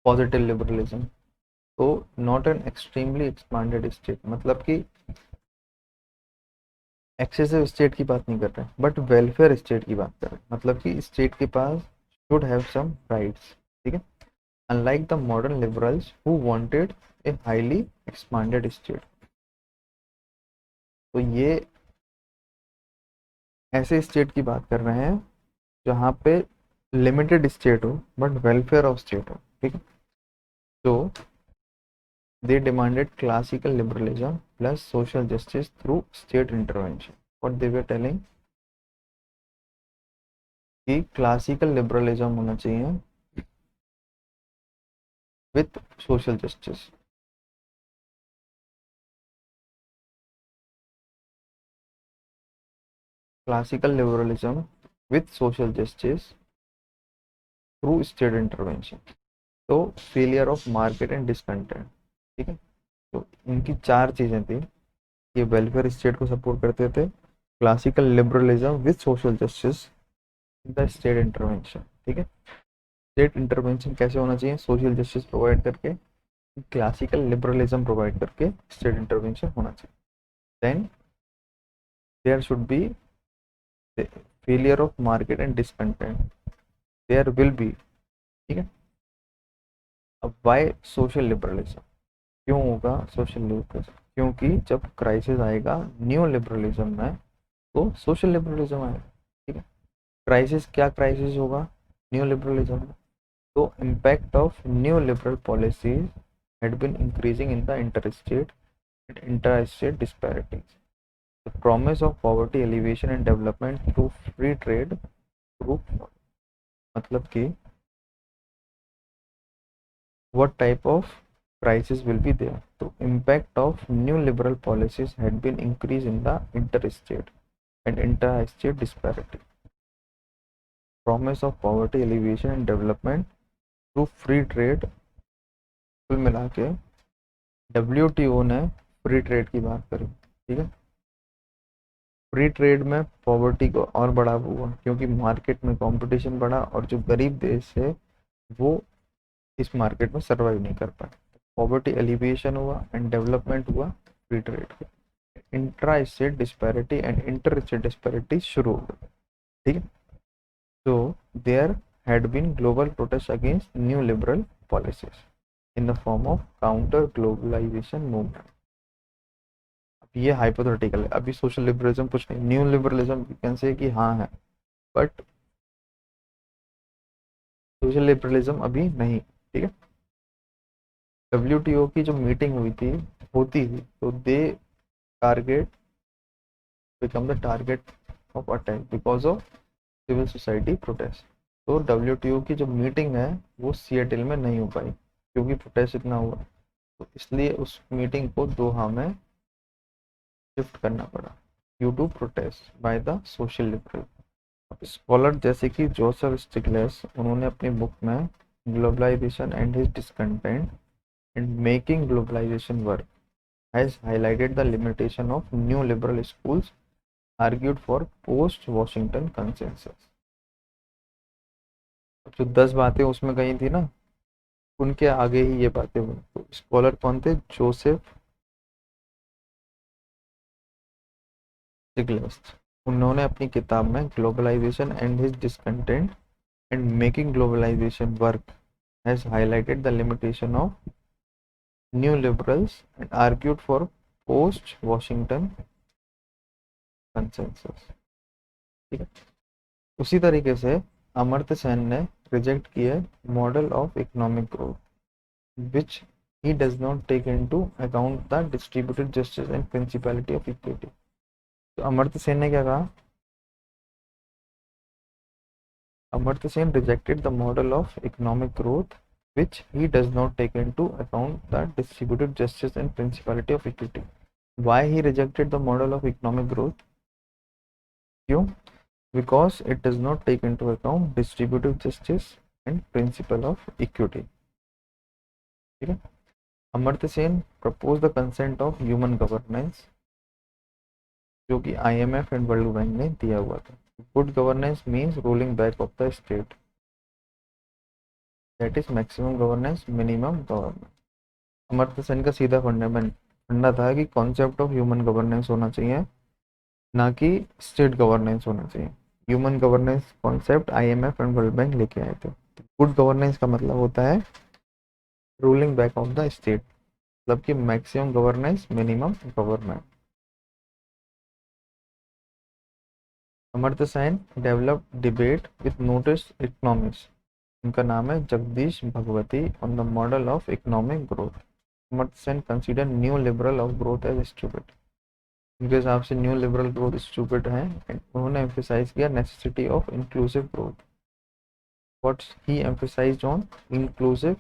positive liberalism, तो not an extremely expanded state, मतलब कि एक्सेसिव स्टेट की बात नहीं कर रहे हैं बट वेलफेयर स्टेट की बात कर रहे हैं, मतलब कि स्टेट के पास शुड हैव सम राइट्स, ठीक है। Unlike the modern liberals who wanted a highly expanded state, तो ये ऐसे स्टेट की बात कर रहे हैं जहाँ पे लिमिटेड स्टेट हो बट वेलफेयर ऑफ स्टेट हो, ठीक है। तो they demanded classical liberalism plus social justice through state intervention, what they were telling, कि क्लासिकल लिबरलिज्म होना चाहिए with social justice. Classical liberalism with social justice through state intervention. तो failure of market and discontent, ठीक है। तो इनकी चार चीजें थी। ये वेलफेयर स्टेट को सपोर्ट करते थे, classical liberalism with social justice, the state intervention, ठीक है। स्टेट इंटरवेंशन कैसे होना चाहिए? सोशल जस्टिस प्रोवाइड करके, क्लासिकल लिबरलिज्म प्रोवाइड करके स्टेट इंटरवेंशन होना चाहिए। Then there should be failure of market and discontent, there will be, ठीक है। अब वाई सोशल लिबरलिज्म? क्यों होगा सोशल लिबरलिज्म? क्योंकि जब क्राइसिस आएगा न्यू लिबरलिज्म में, तो सोशल लिबरलिज्म आएगा, ठीक है। क्राइसिस, क्या क्राइसिस होगा न्यू लिबरलिज्म में? तो impact of new liberal policies had been increasing in the interstate and intra-state disparities. The promise of poverty alleviation and development through free trade through, मतलब कि what type of crisis will be there? So impact of new liberal policies had been increased in the interstate and intra-state disparity. Promise of poverty alleviation and development through free trade, कुल मिला के WTO ने free trade की बात करी, ठीक है। Free trade में पॉवर्टी को और बढ़ावा हुआ क्योंकि मार्केट में कंपटीशन बढ़ा और जो गरीब देश है वो इस मार्केट में सर्वाइव नहीं कर पाए। पॉवर्टी एलिविएशन हुआ एंड डेवलपमेंट हुआ फ्री ट्रेड के। Intra state disparity and inter state disparity शुरू हो गई, ठीक है। तो there had been global protest against new liberal policies in the form of counter globalisation movement. ये हाइपोथेटिकल है, अभी सोशल लिबरलिज्म कुछ नहीं, न्यू लिबरलिज्म कैन से कि हाँ है, बट सोशल लिबरलिज्म अभी नहीं, ठीक है। WTO की जो मीटिंग हुई थी, होती थी, तो they target become the target of attack because of civil society protest. तो WTO की जो मीटिंग है वो सिएटल में नहीं हो पाई क्योंकि प्रोटेस्ट इतना हुआ, तो इसलिए उस मीटिंग को दोहा में शिफ्ट करना पड़ा due to protest by the social liberal. Scholar जैसे कि जोसेफ स्टिग्लिट्ज, उन्होंने अपनी बुक में globalisation and his discontent and making globalisation work has highlighted the limitation of new liberal schools argued for post Washington consensus. जो 10 बातें उसमें कही थी ना, उनके आगे ही ये बातें हुई। तो स्कॉलर कौन थे? Joseph Stiglitz. उन्होंने अपनी किताब में globalisation and his discontent and making globalisation work has highlighted the limitation of new liberals and argued for post-Washington consensus, ठीक है। उसी तरीके से अमर्त्य सेन ने रिजेक्ट किया model of economic growth which he does not take into account the distributed justice and principality of equity। तो अमर्त्य सेन ने क्या कहा? Amartya Sen rejected the model of economic growth which he does not take into account the distributed justice and principality of equity। Why he rejected the model of economic growth? क्यों? Because it does not take into account distributive justice and principle of equity, ठीक है। Amartya Sen proposed the concept of human governance जो कि IMF and world bank ने दिया हुआ था। Good governance means ruling back of the state, that is maximum governance minimum governance. Amartya Sen का सीधा फंडा था कि कॉन्सेप्ट ऑफ ह्यूमन गवर्नेंस होना चाहिए, ना कि स्टेट गवर्नेंस होना चाहिए। Human governance concept IMF and world bank लेके आए थे। गुड गवर्नेंस का मतलब होता है ruling back of the state, मतलब कि maximum governance minimum government. Amartya Sen developed debate with noted economist, उनका नाम है Jagdish Bhagwati, on the model of economic growth. Amartya Sen consider new liberal of growth as stupid. उनके हिसाब से न्यू लिबरल ग्रोथ स्टूपिड है। उन्होंने एम्फेसाइज किया necessity of inclusive growth. What he emphasised on inclusive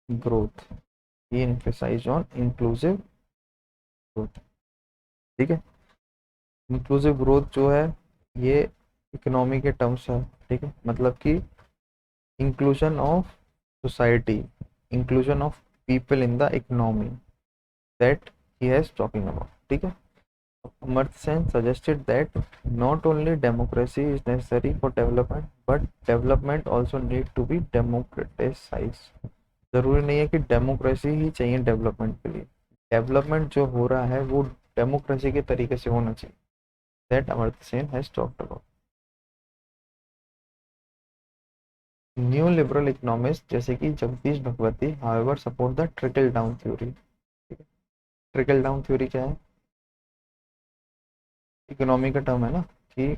growth, he emphasised on inclusive growth. ठीक है, inclusive growth जो है ये इकोनॉमी के टर्म्स है। ठीक है, मतलब कि inclusion of society, inclusion of people in the economy, that he has talking about. ठीक है, Amartya Sen suggested that not only democracy is necessary for development, but development also need to be democratized. जरूरी नहीं है कि democracy ही चाहिए development के लिए, development जो हो रहा है वो डेमोक्रेसी के तरीके से होना चाहिए। That Amartya Sen has talked about. New liberal economist जैसे कि Jagdish Bhagwati however support the trickle down theory. Trickle down theory क्या है? इकोनॉमी का टर्म है ना, कि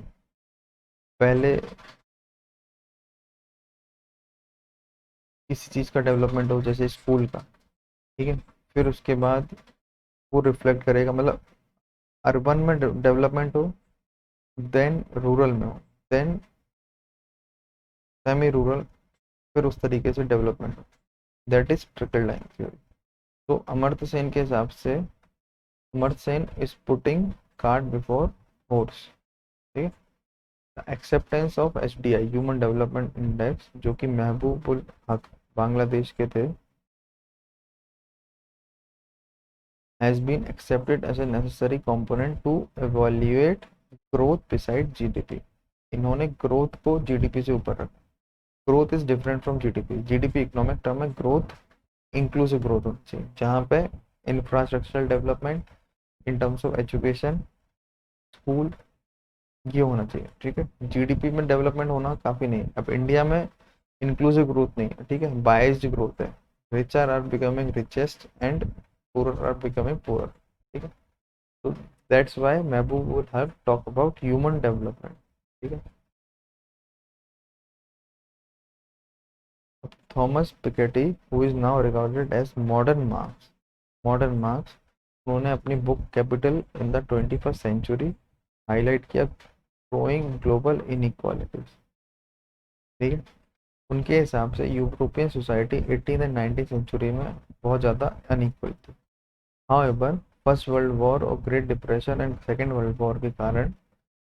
पहले किसी चीज़ का डेवलपमेंट हो, जैसे स्कूल का। ठीक है, फिर उसके बाद वो रिफ्लेक्ट करेगा, मतलब अर्बन में डेवलपमेंट हो, देन रूरल में हो, देन सेमी रूरल, फिर उस तरीके से डेवलपमेंट हो। That is trickle down theory. तो अमर्त्य सेन के हिसाब से, Amartya Sen is putting cart before horse. ठीक है, acceptance of HDI human development index, जो कि महबूबुल हक बांग्लादेश के थे, has been accepted as a necessary component to evaluate growth beside GDP। इन्होंने ग्रोथ को जीडीपी से ऊपर रखा। Growth is different from GDP. GDP economic term है, ग्रोथ इंक्लूसिव ग्रोथ होनी चाहिए, जहाँ पे infrastructural development in terms of education, school, ये होना चाहिए। ठीक है, जीडीपी में डेवलपमेंट होना काफ़ी नहीं है। अब इंडिया में इंक्लूसिव ग्रोथ नहीं है, ठीक है, बाइज्ड ग्रोथ है। Richer are becoming richest and poor are becoming poor. ठीक है, तो that's why Mahbub would have talk about human development. ठीक है, Thomas Piketty who is now regarded as modern Marx, modern Marx, उन्होंने अपनी book Capital in the 21st century highlight किया growing global inequalities. ठीक है, उनके हिसाब से यूरोपियन सोसाइटी 18 एंड 19 सेंचुरी में बहुत ज़्यादा अनइक्वल थी। हाउएवर फर्स्ट वर्ल्ड वॉर और great depression and second world war के कारण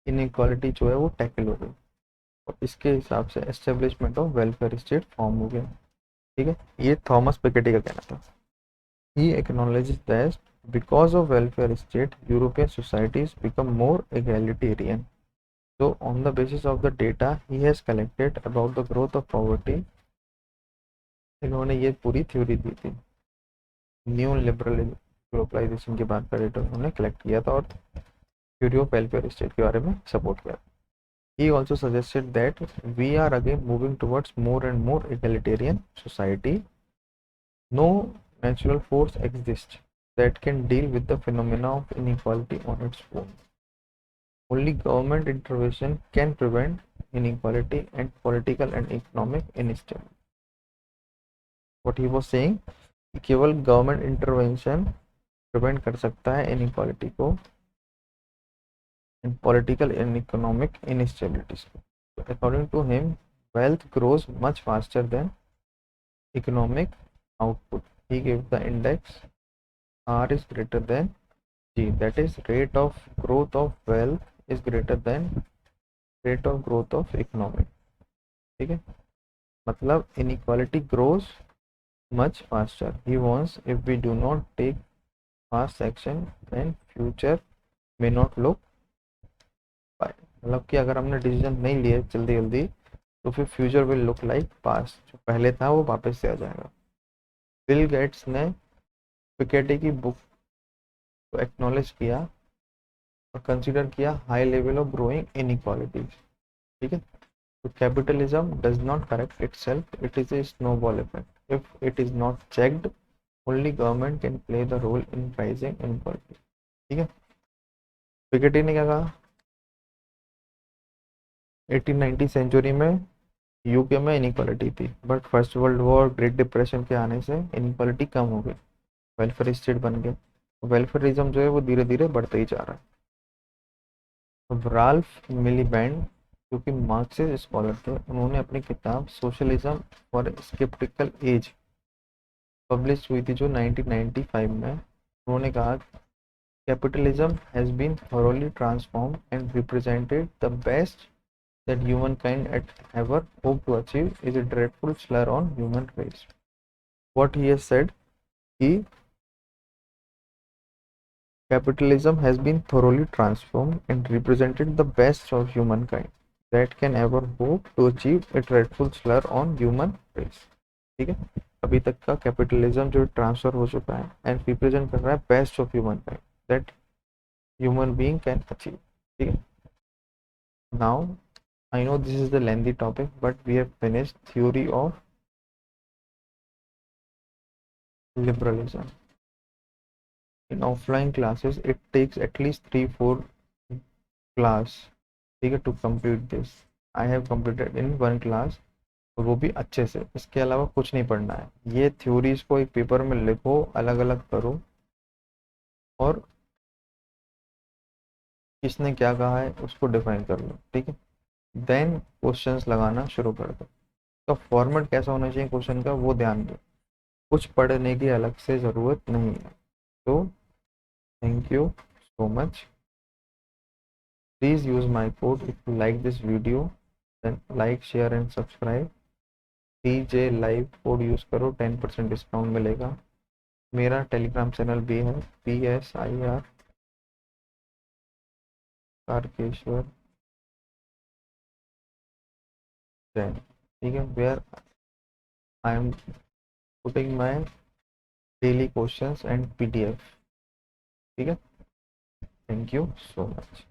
इनइक्वालिटी जो है वो टैकल हो गई, और इसके हिसाब से establishment of welfare state form हो गया। ठीक है, ये थॉमस पिकेटी का कहना था। He acknowledges that because of welfare state European societies become more egalitarian. So on the basis of the data he has collected about the growth of poverty, इन्होंने ये पूरी थ्योरी दी थी। न्यू लिबरल ग्लोबलाइजेशन के बाद का data उन्होंने collect किया था और थ्योरी ऑफ वेलफेयर स्टेट के बारे में सपोर्ट किया। He also suggested that we are again moving towards more and more egalitarian society. No natural force exists that can deal with the phenomena of inequality on its own. Only government intervention can prevent inequality and political and economic instability. What he was saying, कि केवल government intervention prevent कर सकता है inequality को and political and economic instabilities को। According to him wealth grows much faster than economic output. He gave the index R is greater than G, that is rate of growth of wealth is greater than rate of growth of economic। ठीक है, मतलब inequality grows much faster. He wants if we do not take fast action then future may not look fine। मतलब कि अगर हमने decision नहीं लिए जल्दी जल्दी तो फिर future will look like past, जो पहले था वो वापस से आ जाएगा। बिल गेट्स ने पिकेटी की बुक को एक्नॉलेज किया और कंसीडर किया high level of growing inequalities. ठीक है, तो capitalism does not correct itself, it is a snowball effect. If it is not checked only government can play the role in rising inequality. ठीक है, Piketty ने क्या कहा, 1890 century में UK में इनइक्वालिटी थी, but first world war great depression के आने से इनइक्वालिटी कम हो गई। वेलफेयर स्टेट बन गया। वेलफेयरिज्म जो है वो धीरे धीरे बढ़ता ही जा रहा है। अब राल्फ मिलीबैंड जो कि मार्क्सिस्ट स्कॉलर थे, उन्होंने अपनी किताब socialism for sceptical age publish हुई थी जो 1995 में, उन्होंने कहा capitalism has been thoroughly transformed and represented the best that humankind had ever hoped to achieve is a dreadful slur on human race. What he has said, he capitalism has been thoroughly transformed and represented the best of humankind that can ever hope to achieve a dreadful slur on human race. ठीक है, अभी तक का capitalism जो transfer हो चुका है and represent कर रहा है best of human kind that human being can achieve. ठीक है, now I know this is the lengthy topic, but we have finished theory of liberalism. In offline classes, it takes at least 3-4 class, ठीक है, to complete this. I have completed in 1 class, और वो भी अच्छे से, इसके अलावा कुछ नहीं पढ़ना है। ये थ्योरीज को एक पेपर में लिखो, अलग अलग करो, और किसने क्या कहा है उसको डिफाइन कर लो। ठीक है, देन क्वेश्चंस लगाना शुरू कर दो। तो फॉर्मेट कैसा होना चाहिए क्वेश्चन का वो ध्यान दो, कुछ पढ़ने की अलग से ज़रूरत नहीं है। तो thank you so much. Please use my code if you like this video. Then like, share and subscribe. DJ Live code use करो, 10% डिस्काउंट मिलेगा। मेरा टेलीग्राम चैनल भी है, PSIR कारकेश्वर जैन। ठीक है, where I am putting my daily questions and PDF। ठीक है, thank you so much.